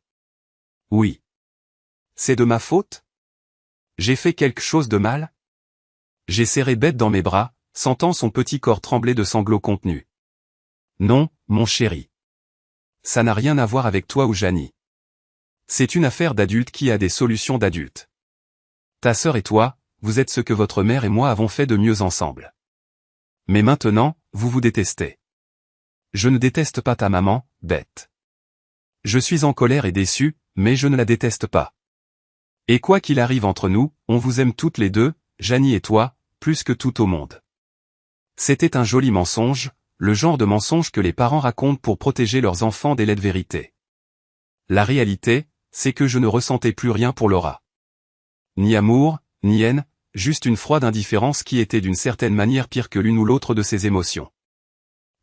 Oui. C'est de ma faute? J'ai fait quelque chose de mal? J'ai serré Beth dans mes bras, sentant son petit corps trembler de sanglots contenus. Non, mon chéri. Ça n'a rien à voir avec toi ou Janie. C'est une affaire d'adulte qui a des solutions d'adulte. Ta sœur et toi, vous êtes ce que votre mère et moi avons fait de mieux ensemble. Mais maintenant, vous vous détestez. Je ne déteste pas ta maman, Beth. Je suis en colère et déçu, mais je ne la déteste pas. Et quoi qu'il arrive entre nous, on vous aime toutes les deux, Janie et toi, plus que tout au monde. C'était un joli mensonge, le genre de mensonge que les parents racontent pour protéger leurs enfants des laides vérités. La réalité, c'est que je ne ressentais plus rien pour Laura. Ni amour, ni haine, juste une froide indifférence qui était d'une certaine manière pire que l'une ou l'autre de ses émotions.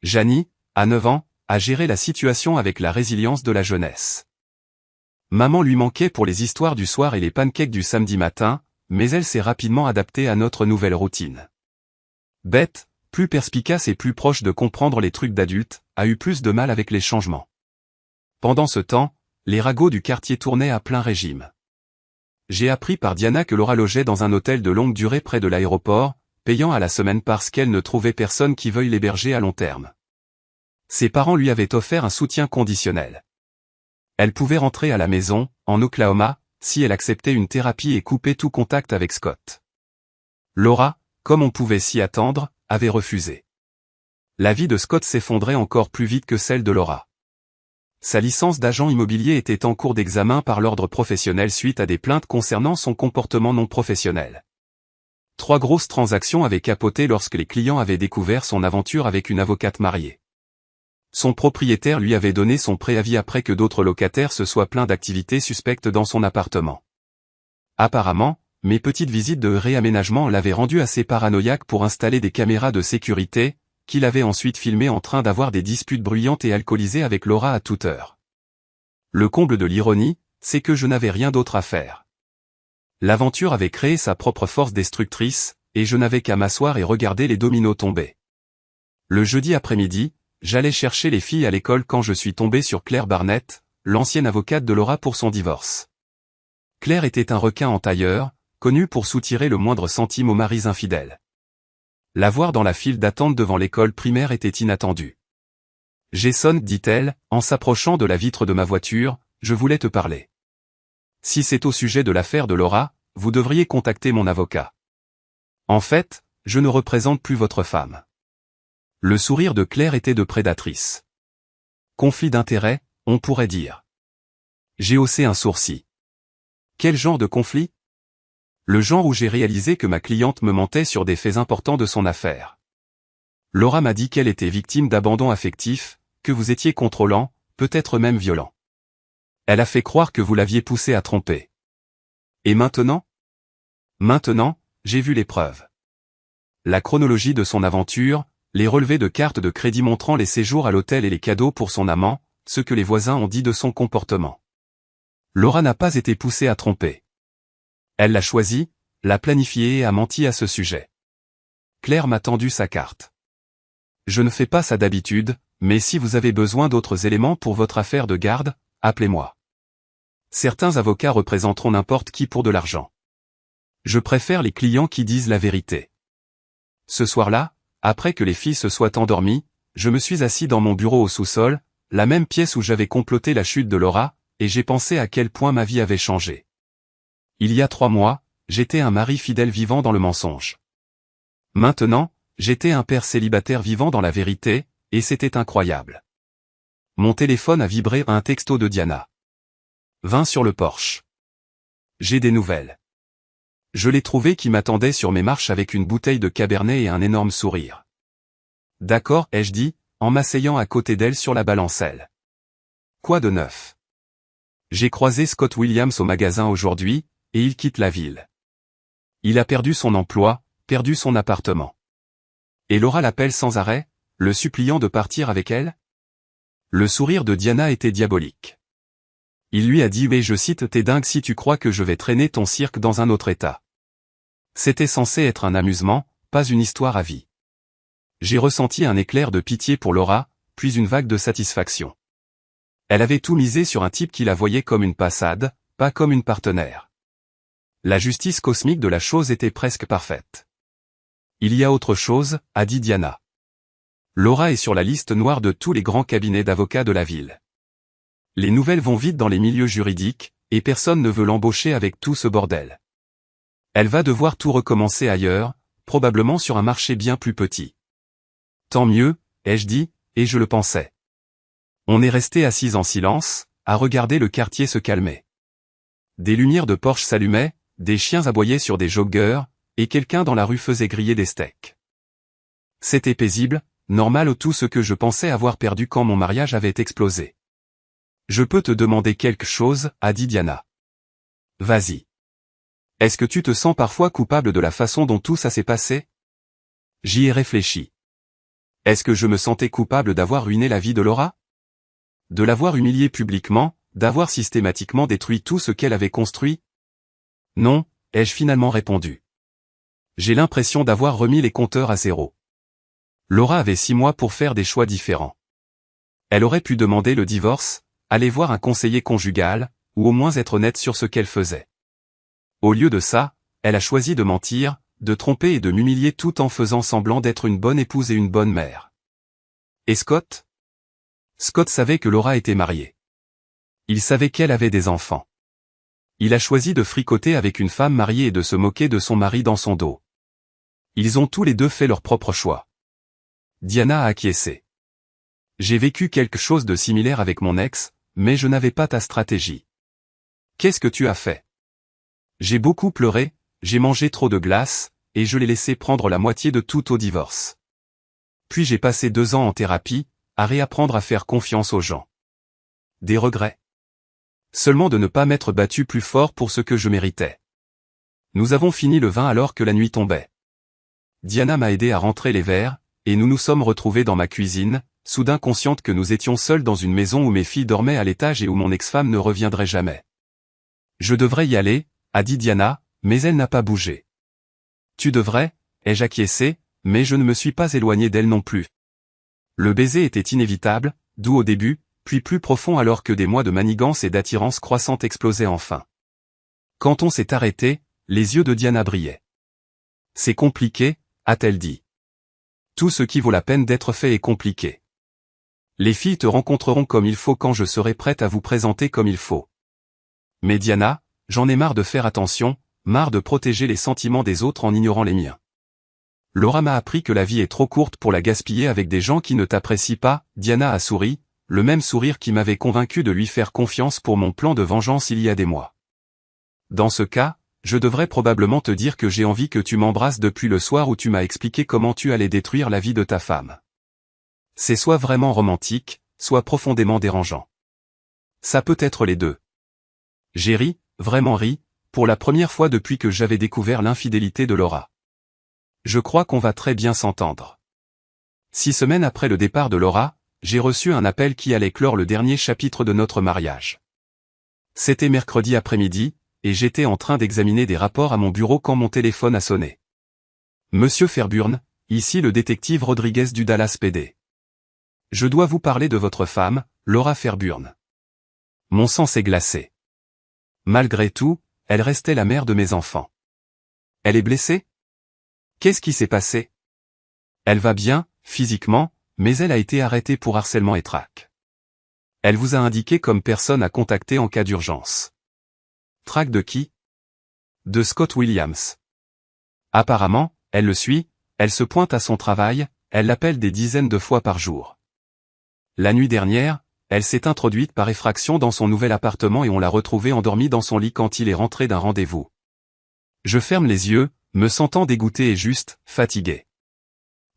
Janie, à 9 ans, a géré la situation avec la résilience de la jeunesse. Maman lui manquait pour les histoires du soir et les pancakes du samedi matin, mais elle s'est rapidement adaptée à notre nouvelle routine. Beth, plus perspicace et plus proche de comprendre les trucs d'adultes, a eu plus de mal avec les changements. Pendant ce temps, les ragots du quartier tournaient à plein régime. J'ai appris par Diana que Laura logeait dans un hôtel de longue durée près de l'aéroport, payant à la semaine parce qu'elle ne trouvait personne qui veuille l'héberger à long terme. Ses parents lui avaient offert un soutien conditionnel. Elle pouvait rentrer à la maison, en Oklahoma, si elle acceptait une thérapie et coupait tout contact avec Scott. Laura, comme on pouvait s'y attendre, avait refusé. La vie de Scott s'effondrait encore plus vite que celle de Laura. Sa licence d'agent immobilier était en cours d'examen par l'ordre professionnel suite à des plaintes concernant son comportement non professionnel. 3 grosses transactions avaient capoté lorsque les clients avaient découvert son aventure avec une avocate mariée. Son propriétaire lui avait donné son préavis après que d'autres locataires se soient plaints d'activités suspectes dans son appartement. Apparemment, mes petites visites de réaménagement l'avaient rendu assez paranoïaque pour installer des caméras de sécurité, qu'il avait ensuite filmé en train d'avoir des disputes bruyantes et alcoolisées avec Laura à toute heure. Le comble de l'ironie, c'est que je n'avais rien d'autre à faire. L'aventure avait créé sa propre force destructrice, et je n'avais qu'à m'asseoir et regarder les dominos tomber. Le jeudi après-midi, j'allais chercher les filles à l'école quand je suis tombé sur Claire Barnett, l'ancienne avocate de Laura pour son divorce. Claire était un requin en tailleur, connu pour soutirer le moindre centime aux maris infidèles. La voir dans la file d'attente devant l'école primaire était inattendue. « Jason, dit-elle, en s'approchant de la vitre de ma voiture, je voulais te parler. Si c'est au sujet de l'affaire de Laura, vous devriez contacter mon avocat. En fait, je ne représente plus votre femme. » Le sourire de Claire était de prédatrice. Conflit d'intérêts, on pourrait dire. J'ai haussé un sourcil. Quel genre de conflit? Le genre où j'ai réalisé que ma cliente me mentait sur des faits importants de son affaire. Laura m'a dit qu'elle était victime d'abandon affectif, que vous étiez contrôlant, peut-être même violent. Elle a fait croire que vous l'aviez poussée à tromper. Et maintenant? Maintenant, j'ai vu les preuves. La chronologie de son aventure, les relevés de cartes de crédit montrant les séjours à l'hôtel et les cadeaux pour son amant, ce que les voisins ont dit de son comportement. Laura n'a pas été poussée à tromper. Elle l'a choisi, l'a planifié et a menti à ce sujet. Claire m'a tendu sa carte. Je ne fais pas ça d'habitude, mais si vous avez besoin d'autres éléments pour votre affaire de garde, appelez-moi. Certains avocats représenteront n'importe qui pour de l'argent. Je préfère les clients qui disent la vérité. Ce soir-là, après que les filles se soient endormies, je me suis assis dans mon bureau au sous-sol, la même pièce où j'avais comploté la chute de Laura, et j'ai pensé à quel point ma vie avait changé. Il y a 3 mois, j'étais un mari fidèle vivant dans le mensonge. Maintenant, j'étais un père célibataire vivant dans la vérité, et c'était incroyable. Mon téléphone a vibré à un texto de Diana. Vin sur le porche. J'ai des nouvelles. Je l'ai trouvée qui m'attendait sur mes marches avec une bouteille de cabernet et un énorme sourire. D'accord, ai-je dit, en m'asseyant à côté d'elle sur la balancelle. Quoi de neuf? J'ai croisé Scott Williams au magasin aujourd'hui, et il quitte la ville. Il a perdu son emploi, perdu son appartement. Et Laura l'appelle sans arrêt, le suppliant de partir avec elle? Le sourire de Diana était diabolique. Il lui a dit mais je cite t'es dingue si tu crois que je vais traîner ton cirque dans un autre état. C'était censé être un amusement, pas une histoire à vie. J'ai ressenti un éclair de pitié pour Laura, puis une vague de satisfaction. Elle avait tout misé sur un type qui la voyait comme une passade, pas comme une partenaire. La justice cosmique de la chose était presque parfaite. Il y a autre chose, a dit Diana. Laura est sur la liste noire de tous les grands cabinets d'avocats de la ville. Les nouvelles vont vite dans les milieux juridiques, et personne ne veut l'embaucher avec tout ce bordel. Elle va devoir tout recommencer ailleurs, probablement sur un marché bien plus petit. Tant mieux, ai-je dit, et je le pensais. On est resté assis en silence, à regarder le quartier se calmer. Des lumières de Porsche s'allumaient, des chiens aboyaient sur des joggeurs, et quelqu'un dans la rue faisait griller des steaks. C'était paisible, normal tout ce que je pensais avoir perdu quand mon mariage avait explosé. Je peux te demander quelque chose, a dit Diana. Vas-y. Est-ce que tu te sens parfois coupable de la façon dont tout ça s'est passé? J'y ai réfléchi. Est-ce que je me sentais coupable d'avoir ruiné la vie de Laura? De l'avoir humiliée publiquement, d'avoir systématiquement détruit tout ce qu'elle avait construit? Non, ai-je finalement répondu. J'ai l'impression d'avoir remis les compteurs à zéro. Laura avait 6 mois pour faire des choix différents. Elle aurait pu demander le divorce, aller voir un conseiller conjugal, ou au moins être honnête sur ce qu'elle faisait. Au lieu de ça, elle a choisi de mentir, de tromper et de m'humilier tout en faisant semblant d'être une bonne épouse et une bonne mère. Et Scott? Scott savait que Laura était mariée. Il savait qu'elle avait des enfants. Il a choisi de fricoter avec une femme mariée et de se moquer de son mari dans son dos. Ils ont tous les deux fait leur propre choix. Diana a acquiescé. J'ai vécu quelque chose de similaire avec mon ex, mais je n'avais pas ta stratégie. Qu'est-ce que tu as fait? J'ai beaucoup pleuré, j'ai mangé trop de glace, et je l'ai laissé prendre la moitié de tout au divorce. Puis j'ai passé 2 ans en thérapie, à réapprendre à faire confiance aux gens. Des regrets? Seulement de ne pas m'être battu plus fort pour ce que je méritais. Nous avons fini le vin alors que la nuit tombait. Diana m'a aidé à rentrer les verres, et nous nous sommes retrouvés dans ma cuisine, soudain consciente que nous étions seuls dans une maison où mes filles dormaient à l'étage et où mon ex-femme ne reviendrait jamais. Je devrais y aller, a dit Diana, mais elle n'a pas bougé. Tu devrais, ai-je acquiescé, mais je ne me suis pas éloigné d'elle non plus. Le baiser était inévitable, doux au début, puis plus profond alors que des mois de manigance et d'attirance croissante explosaient enfin. Quand on s'est arrêté, les yeux de Diana brillaient. C'est compliqué, a-t-elle dit. Tout ce qui vaut la peine d'être fait est compliqué. Les filles te rencontreront comme il faut quand je serai prête à vous présenter comme il faut. Mais Diana, j'en ai marre de faire attention, marre de protéger les sentiments des autres en ignorant les miens. Laura m'a appris que la vie est trop courte pour la gaspiller avec des gens qui ne t'apprécient pas. Diana a souri, le même sourire qui m'avait convaincu de lui faire confiance pour mon plan de vengeance il y a des mois. Dans ce cas, je devrais probablement te dire que j'ai envie que tu m'embrasses depuis le soir où tu m'as expliqué comment tu allais détruire la vie de ta femme. C'est soit vraiment romantique, soit profondément dérangeant. Ça peut être les deux. J'ai ri, vraiment ri, pour la première fois depuis que j'avais découvert l'infidélité de Laura. Je crois qu'on va très bien s'entendre. 6 semaines après le départ de Laura, j'ai reçu un appel qui allait clore le dernier chapitre de notre mariage. C'était mercredi après-midi, et j'étais en train d'examiner des rapports à mon bureau quand mon téléphone a sonné. Monsieur Fairburn, ici le détective Rodriguez du Dallas PD. Je dois vous parler de votre femme, Laura Fairburn. Mon sang s'est glacé. Malgré tout, elle restait la mère de mes enfants. Elle est blessée? Qu'est-ce qui s'est passé? Elle va bien, physiquement, mais elle a été arrêtée pour harcèlement et traque. Elle vous a indiqué comme personne à contacter en cas d'urgence. Traque de qui? De Scott Williams. Apparemment, elle le suit, elle se pointe à son travail, elle l'appelle des dizaines de fois par jour. La nuit dernière, elle s'est introduite par effraction dans son nouvel appartement et on l'a retrouvée endormie dans son lit quand il est rentré d'un rendez-vous. Je ferme les yeux, me sentant dégoûté et juste, fatigué.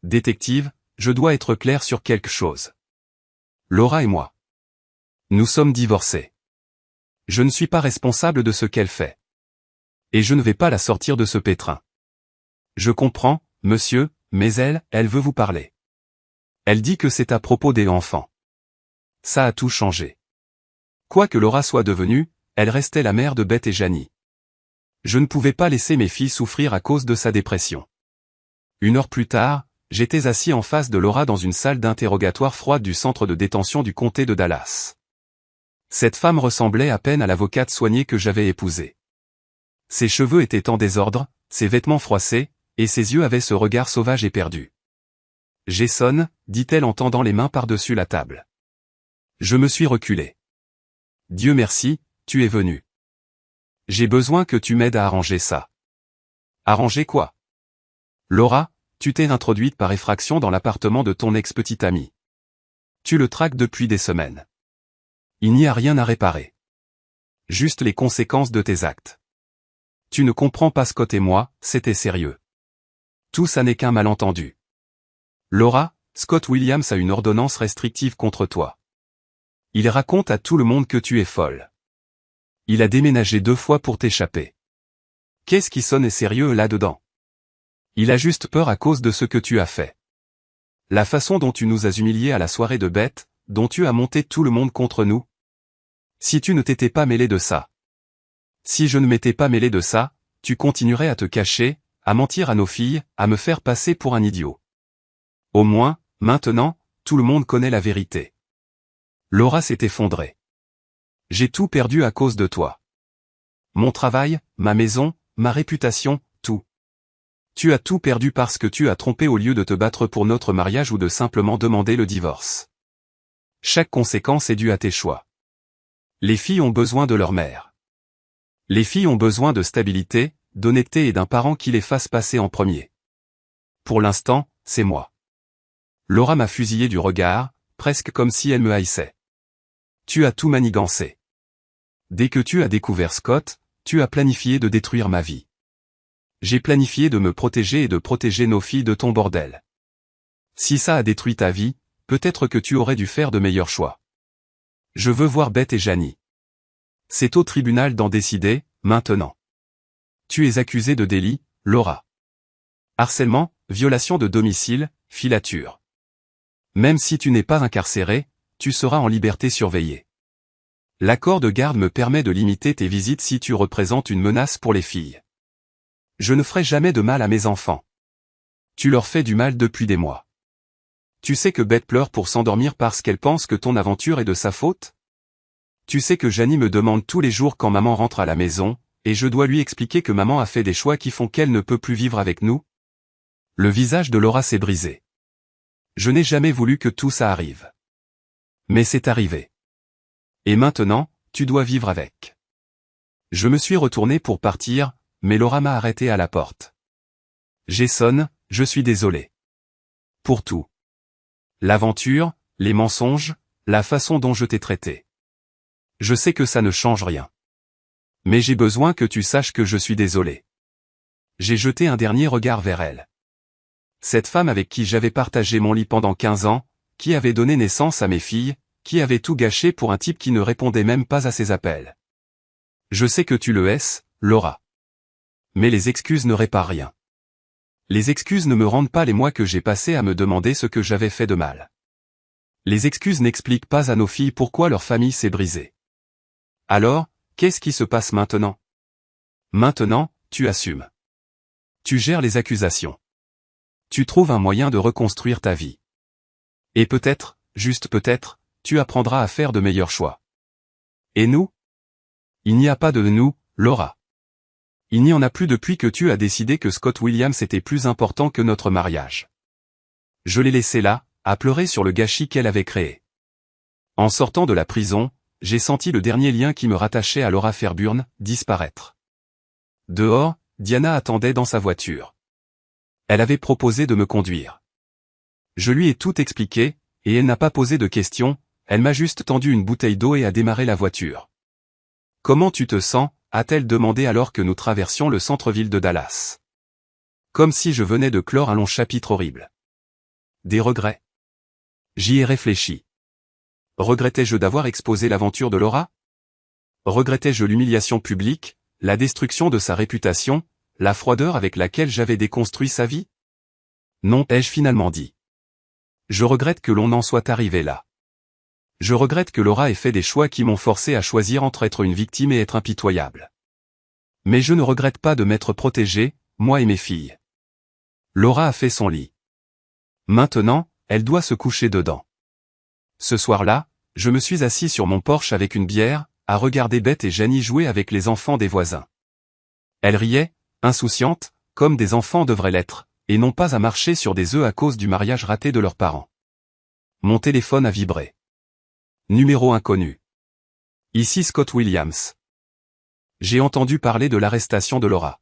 Détective, je dois être clair sur quelque chose. Laura et moi. Nous sommes divorcés. Je ne suis pas responsable de ce qu'elle fait. Et je ne vais pas la sortir de ce pétrin. Je comprends, monsieur, mais elle veut vous parler. Elle dit que c'est à propos des enfants. Ça a tout changé. Quoi que Laura soit devenue, elle restait la mère de Beth et Janie. Je ne pouvais pas laisser mes filles souffrir à cause de sa dépression. 1 heure plus tard, j'étais assis en face de Laura dans une salle d'interrogatoire froide du centre de détention du comté de Dallas. Cette femme ressemblait à peine à l'avocate soignée que j'avais épousée. Ses cheveux étaient en désordre, ses vêtements froissés, et ses yeux avaient ce regard sauvage et perdu. « Jason », dit-elle en tendant les mains par-dessus la table. Je me suis reculé. « Dieu merci, tu es venu. J'ai besoin que tu m'aides à arranger ça. » Arranger quoi? Laura, tu t'es introduite par effraction dans l'appartement de ton ex-petite amie. Tu le traques depuis des semaines. Il n'y a rien à réparer. Juste les conséquences de tes actes. Tu ne comprends pas Scott et moi, c'était sérieux. Tout ça n'est qu'un malentendu. Laura, Scott Williams a une ordonnance restrictive contre toi. Il raconte à tout le monde que tu es folle. Il a déménagé 2 fois pour t'échapper. Qu'est-ce qui sonne sérieux là-dedans? Il a juste peur à cause de ce que tu as fait. La façon dont tu nous as humiliés à la soirée de Beth, dont tu as monté tout le monde contre nous. Si tu ne t'étais pas mêlé de ça. Si je ne m'étais pas mêlé de ça, tu continuerais à te cacher, à mentir à nos filles, à me faire passer pour un idiot. Au moins, maintenant, tout le monde connaît la vérité. Laura s'est effondrée. J'ai tout perdu à cause de toi. Mon travail, ma maison, ma réputation, tout. Tu as tout perdu parce que tu as trompé au lieu de te battre pour notre mariage ou de simplement demander le divorce. Chaque conséquence est due à tes choix. Les filles ont besoin de leur mère. Les filles ont besoin de stabilité, d'honnêteté et d'un parent qui les fasse passer en premier. Pour l'instant, c'est moi. Laura m'a fusillé du regard, presque comme si elle me haïssait. Tu as tout manigancé. Dès que tu as découvert Scott, tu as planifié de détruire ma vie. J'ai planifié de me protéger et de protéger nos filles de ton bordel. Si ça a détruit ta vie, peut-être que tu aurais dû faire de meilleurs choix. Je veux voir Beth et Janie. C'est au tribunal d'en décider, maintenant. Tu es accusée de délit, Laura. Harcèlement, violation de domicile, filature. Même si tu n'es pas incarcéré, tu seras en liberté surveillée. L'accord de garde me permet de limiter tes visites si tu représentes une menace pour les filles. Je ne ferai jamais de mal à mes enfants. Tu leur fais du mal depuis des mois. Tu sais que Beth pleure pour s'endormir parce qu'elle pense que ton aventure est de sa faute? Tu sais que Janie me demande tous les jours quand maman rentre à la maison, et je dois lui expliquer que maman a fait des choix qui font qu'elle ne peut plus vivre avec nous? Le visage de Laura s'est brisé. Je n'ai jamais voulu que tout ça arrive. Mais c'est arrivé. Et maintenant, tu dois vivre avec. Je me suis retourné pour partir, mais Laura m'a arrêté à la porte. Jason, je suis désolé. Pour tout. L'aventure, les mensonges, la façon dont je t'ai traité. Je sais que ça ne change rien. Mais j'ai besoin que tu saches que je suis désolé. J'ai jeté un dernier regard vers elle. Cette femme avec qui j'avais partagé mon lit pendant 15 ans, qui avait donné naissance à mes filles, qui avait tout gâché pour un type qui ne répondait même pas à ses appels. Je sais que tu le hais, Laura. Mais les excuses ne réparent rien. Les excuses ne me rendent pas les mois que j'ai passés à me demander ce que j'avais fait de mal. Les excuses n'expliquent pas à nos filles pourquoi leur famille s'est brisée. Alors, qu'est-ce qui se passe maintenant? Maintenant, tu assumes. Tu gères les accusations. Tu trouves un moyen de reconstruire ta vie. Et peut-être, juste peut-être, tu apprendras à faire de meilleurs choix. Et nous? Il n'y a pas de nous, Laura. Il n'y en a plus depuis que tu as décidé que Scott Williams était plus important que notre mariage. Je l'ai laissé là, à pleurer sur le gâchis qu'elle avait créé. En sortant de la prison, j'ai senti le dernier lien qui me rattachait à Laura Fairburn disparaître. Dehors, Diana attendait dans sa voiture. Elle avait proposé de me conduire. Je lui ai tout expliqué, et elle n'a pas posé de questions, elle m'a juste tendu une bouteille d'eau et a démarré la voiture. « Comment tu te sens ?» a-t-elle demandé alors que nous traversions le centre-ville de Dallas. Comme si je venais de clore un long chapitre horrible. Des regrets. J'y ai réfléchi. Regrettais-je d'avoir exposé l'aventure de Laura? Regrettais-je l'humiliation publique, la destruction de sa réputation, la froideur avec laquelle j'avais déconstruit sa vie? Non, ai-je finalement dit. Je regrette que l'on en soit arrivé là. Je regrette que Laura ait fait des choix qui m'ont forcé à choisir entre être une victime et être impitoyable. Mais je ne regrette pas de m'être protégé, moi et mes filles. Laura a fait son lit. Maintenant, elle doit se coucher dedans. Ce soir-là, je me suis assis sur mon porche avec une bière, à regarder Beth et Janie jouer avec les enfants des voisins. Elles riaient, insouciantes, comme des enfants devraient l'être, et non pas à marcher sur des œufs à cause du mariage raté de leurs parents. Mon téléphone a vibré. Numéro inconnu. Ici Scott Williams. J'ai entendu parler de l'arrestation de Laura.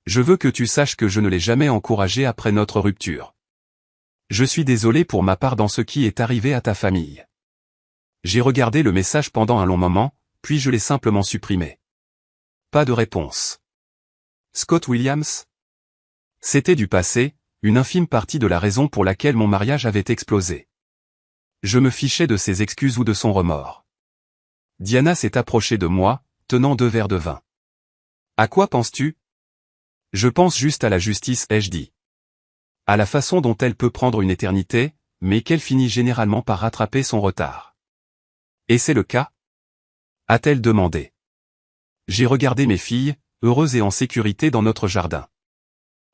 Je veux que tu saches que je ne l'ai jamais encouragée après notre rupture. Je suis désolé pour ma part dans ce qui est arrivé à ta famille. J'ai regardé le message pendant un long moment, puis je l'ai simplement supprimé. Pas de réponse. Scott Williams? C'était du passé, une infime partie de la raison pour laquelle mon mariage avait explosé. Je me fichais de ses excuses ou de son remords. Diana s'est approchée de moi, tenant 2 verres de vin. À quoi penses-tu? Je pense juste à la justice, ai-je dit. À la façon dont elle peut prendre une éternité, mais qu'elle finit généralement par rattraper son retard. Et c'est le cas? A-t-elle demandé. J'ai regardé mes filles, heureuses et en sécurité dans notre jardin.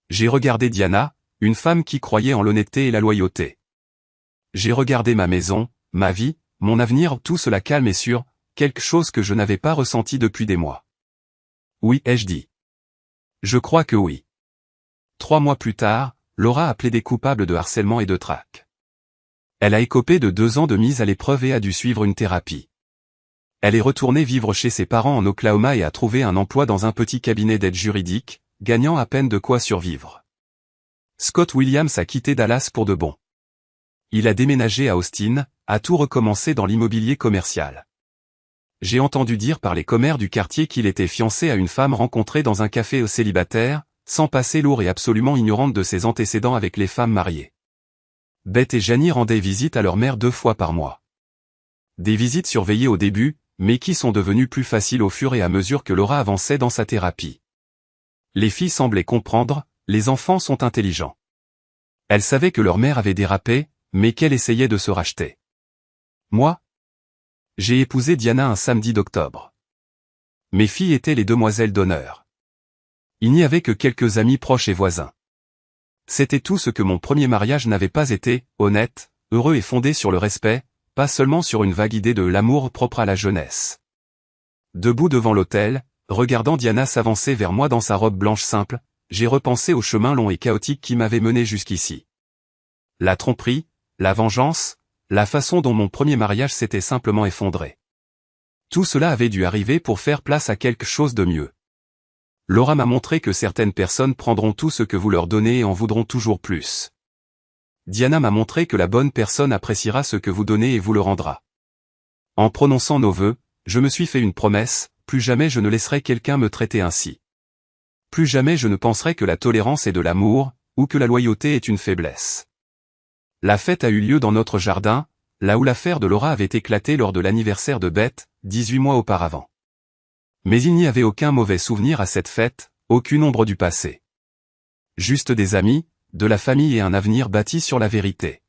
J'ai regardé Diana, une femme qui croyait en l'honnêteté et la loyauté. J'ai regardé ma maison, ma vie, mon avenir, tout cela calme et sûr, quelque chose que je n'avais pas ressenti depuis des mois. Oui, ai-je dit. Je crois que oui. 3 mois plus tard, Laura a plaidé coupable de harcèlement et de traque. Elle a écopé de 2 ans de mise à l'épreuve et a dû suivre une thérapie. Elle est retournée vivre chez ses parents en Oklahoma et a trouvé un emploi dans un petit cabinet d'aide juridique, gagnant à peine de quoi survivre. Scott Williams a quitté Dallas pour de bon. Il a déménagé à Austin, a tout recommencé dans l'immobilier commercial. J'ai entendu dire par les commères du quartier qu'il était fiancé à une femme rencontrée dans un café célibataire, sans passer lourd et absolument ignorante de ses antécédents avec les femmes mariées. Beth et Janie rendaient visite à leur mère 2 fois par mois. Des visites surveillées au début, mais qui sont devenues plus faciles au fur et à mesure que Laura avançait dans sa thérapie. Les filles semblaient comprendre, les enfants sont intelligents. Elles savaient que leur mère avait dérapé, mais qu'elle essayait de se racheter. Moi? J'ai épousé Diana un samedi d'octobre. Mes filles étaient les demoiselles d'honneur. Il n'y avait que quelques amis proches et voisins. C'était tout ce que mon premier mariage n'avait pas été, honnête, heureux et fondé sur le respect, pas seulement sur une vague idée de l'amour propre à la jeunesse. Debout devant l'autel, regardant Diana s'avancer vers moi dans sa robe blanche simple, j'ai repensé au chemin long et chaotique qui m'avait mené jusqu'ici. La tromperie, la vengeance, la façon dont mon premier mariage s'était simplement effondré. Tout cela avait dû arriver pour faire place à quelque chose de mieux. Laura m'a montré que certaines personnes prendront tout ce que vous leur donnez et en voudront toujours plus. Diana m'a montré que la bonne personne appréciera ce que vous donnez et vous le rendra. En prononçant nos vœux, je me suis fait une promesse, plus jamais je ne laisserai quelqu'un me traiter ainsi. Plus jamais je ne penserai que la tolérance est de l'amour, ou que la loyauté est une faiblesse. La fête a eu lieu dans notre jardin, là où l'affaire de Laura avait éclaté lors de l'anniversaire de Beth, 18 mois auparavant. Mais il n'y avait aucun mauvais souvenir à cette fête, aucune ombre du passé. Juste des amis, de la famille et un avenir bâti sur la vérité.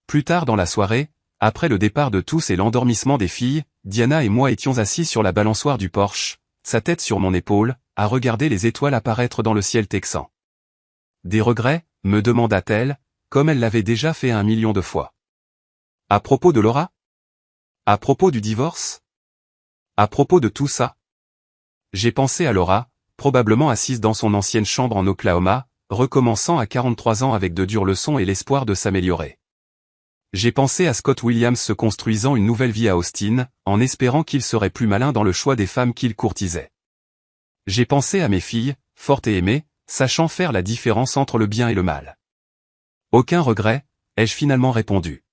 Plus tard dans la soirée, après le départ de tous et l'endormissement des filles, Diana et moi étions assis sur la balançoire du porche, sa tête sur mon épaule, à regarder les étoiles apparaître dans le ciel texan. Des regrets, me demanda-t-elle, comme elle l'avait déjà fait 1 million de fois. À propos de Laura? À propos du divorce? À propos de tout ça? J'ai pensé à Laura, probablement assise dans son ancienne chambre en Oklahoma, recommençant à 43 ans avec de dures leçons et l'espoir de s'améliorer. J'ai pensé à Scott Williams se construisant une nouvelle vie à Austin, en espérant qu'il serait plus malin dans le choix des femmes qu'il courtisait. J'ai pensé à mes filles, fortes et aimées, sachant faire la différence entre le bien et le mal. Aucun regret, ai-je finalement répondu.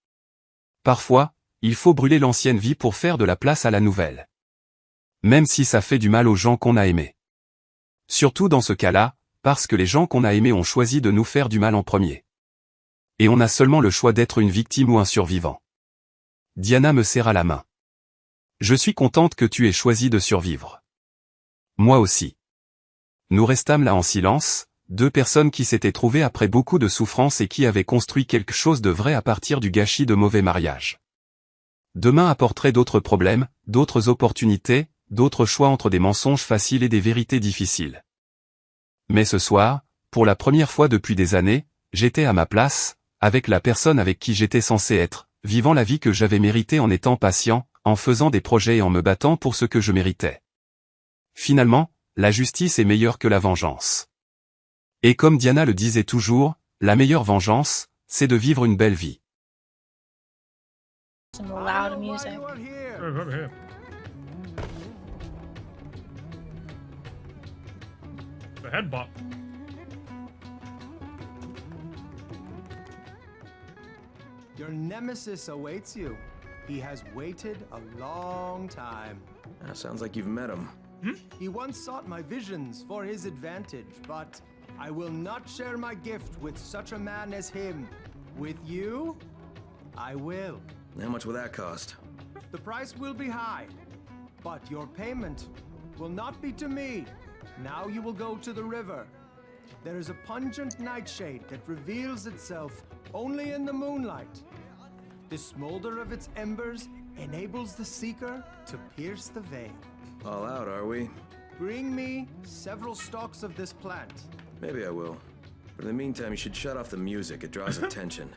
Parfois, il faut brûler l'ancienne vie pour faire de la place à la nouvelle. Même si ça fait du mal aux gens qu'on a aimés. Surtout dans ce cas-là, parce que les gens qu'on a aimés ont choisi de nous faire du mal en premier. Et on a seulement le choix d'être une victime ou un survivant. Diana me serra la main. Je suis contente que tu aies choisi de survivre. Moi aussi. Nous restâmes là en silence, deux personnes qui s'étaient trouvées après beaucoup de souffrance et qui avaient construit quelque chose de vrai à partir du gâchis de mauvais mariages. Demain apporterait d'autres problèmes, d'autres opportunités, d'autres choix entre des mensonges faciles et des vérités difficiles. Mais ce soir, pour la première fois depuis des années, j'étais à ma place, avec la personne avec qui j'étais censé être, vivant la vie que j'avais méritée en étant patient, en faisant des projets et en me battant pour ce que je méritais. Finalement, la justice est meilleure que la vengeance. Et comme Diana le disait toujours, la meilleure vengeance, c'est de vivre une belle vie. Some loud music. The head bop. Your nemesis awaits you. He has waited a long time. Sounds like you've met him. He once sought my visions for his advantage, but I will not share my gift with such a man as him. With you, I will. How much will that cost? The price will be high, but your payment will not be to me. Now you will go to the river. There is a pungent nightshade that reveals itself only in the moonlight. The smolder of its embers enables the seeker to pierce the veil. All out, are we? Bring me several stalks of this plant. Maybe I will. But in the meantime, you should shut off the music. It draws attention.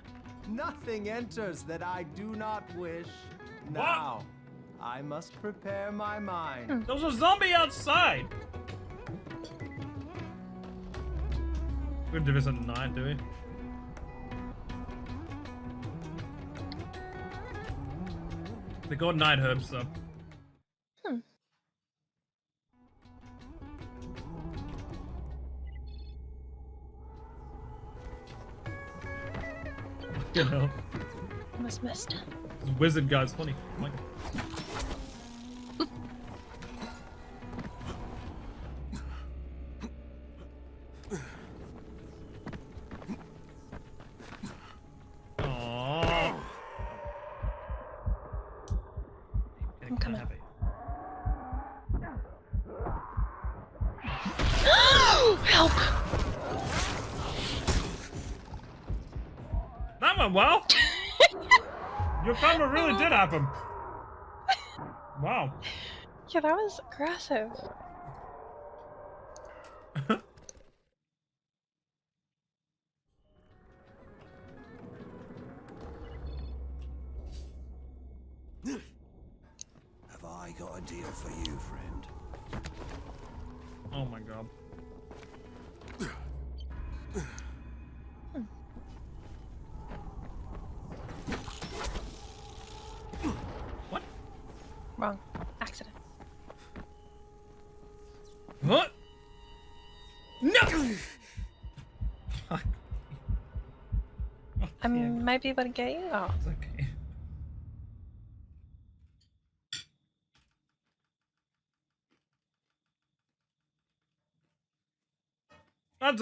Nothing enters that I do not wish. Now, I must prepare my mind. There was a zombie outside! We do this at night, do we? They got night herbs, so. You know, Almost missed. this wizard guy's funny. Oh my God. Aww. I'm coming. Help! That went well. Your karma really did happen. Wow. Yeah, that was aggressive. Oh my god. What? Wrong. Accident. What? No! Fuck. I might be able to get you out. It's okay. That's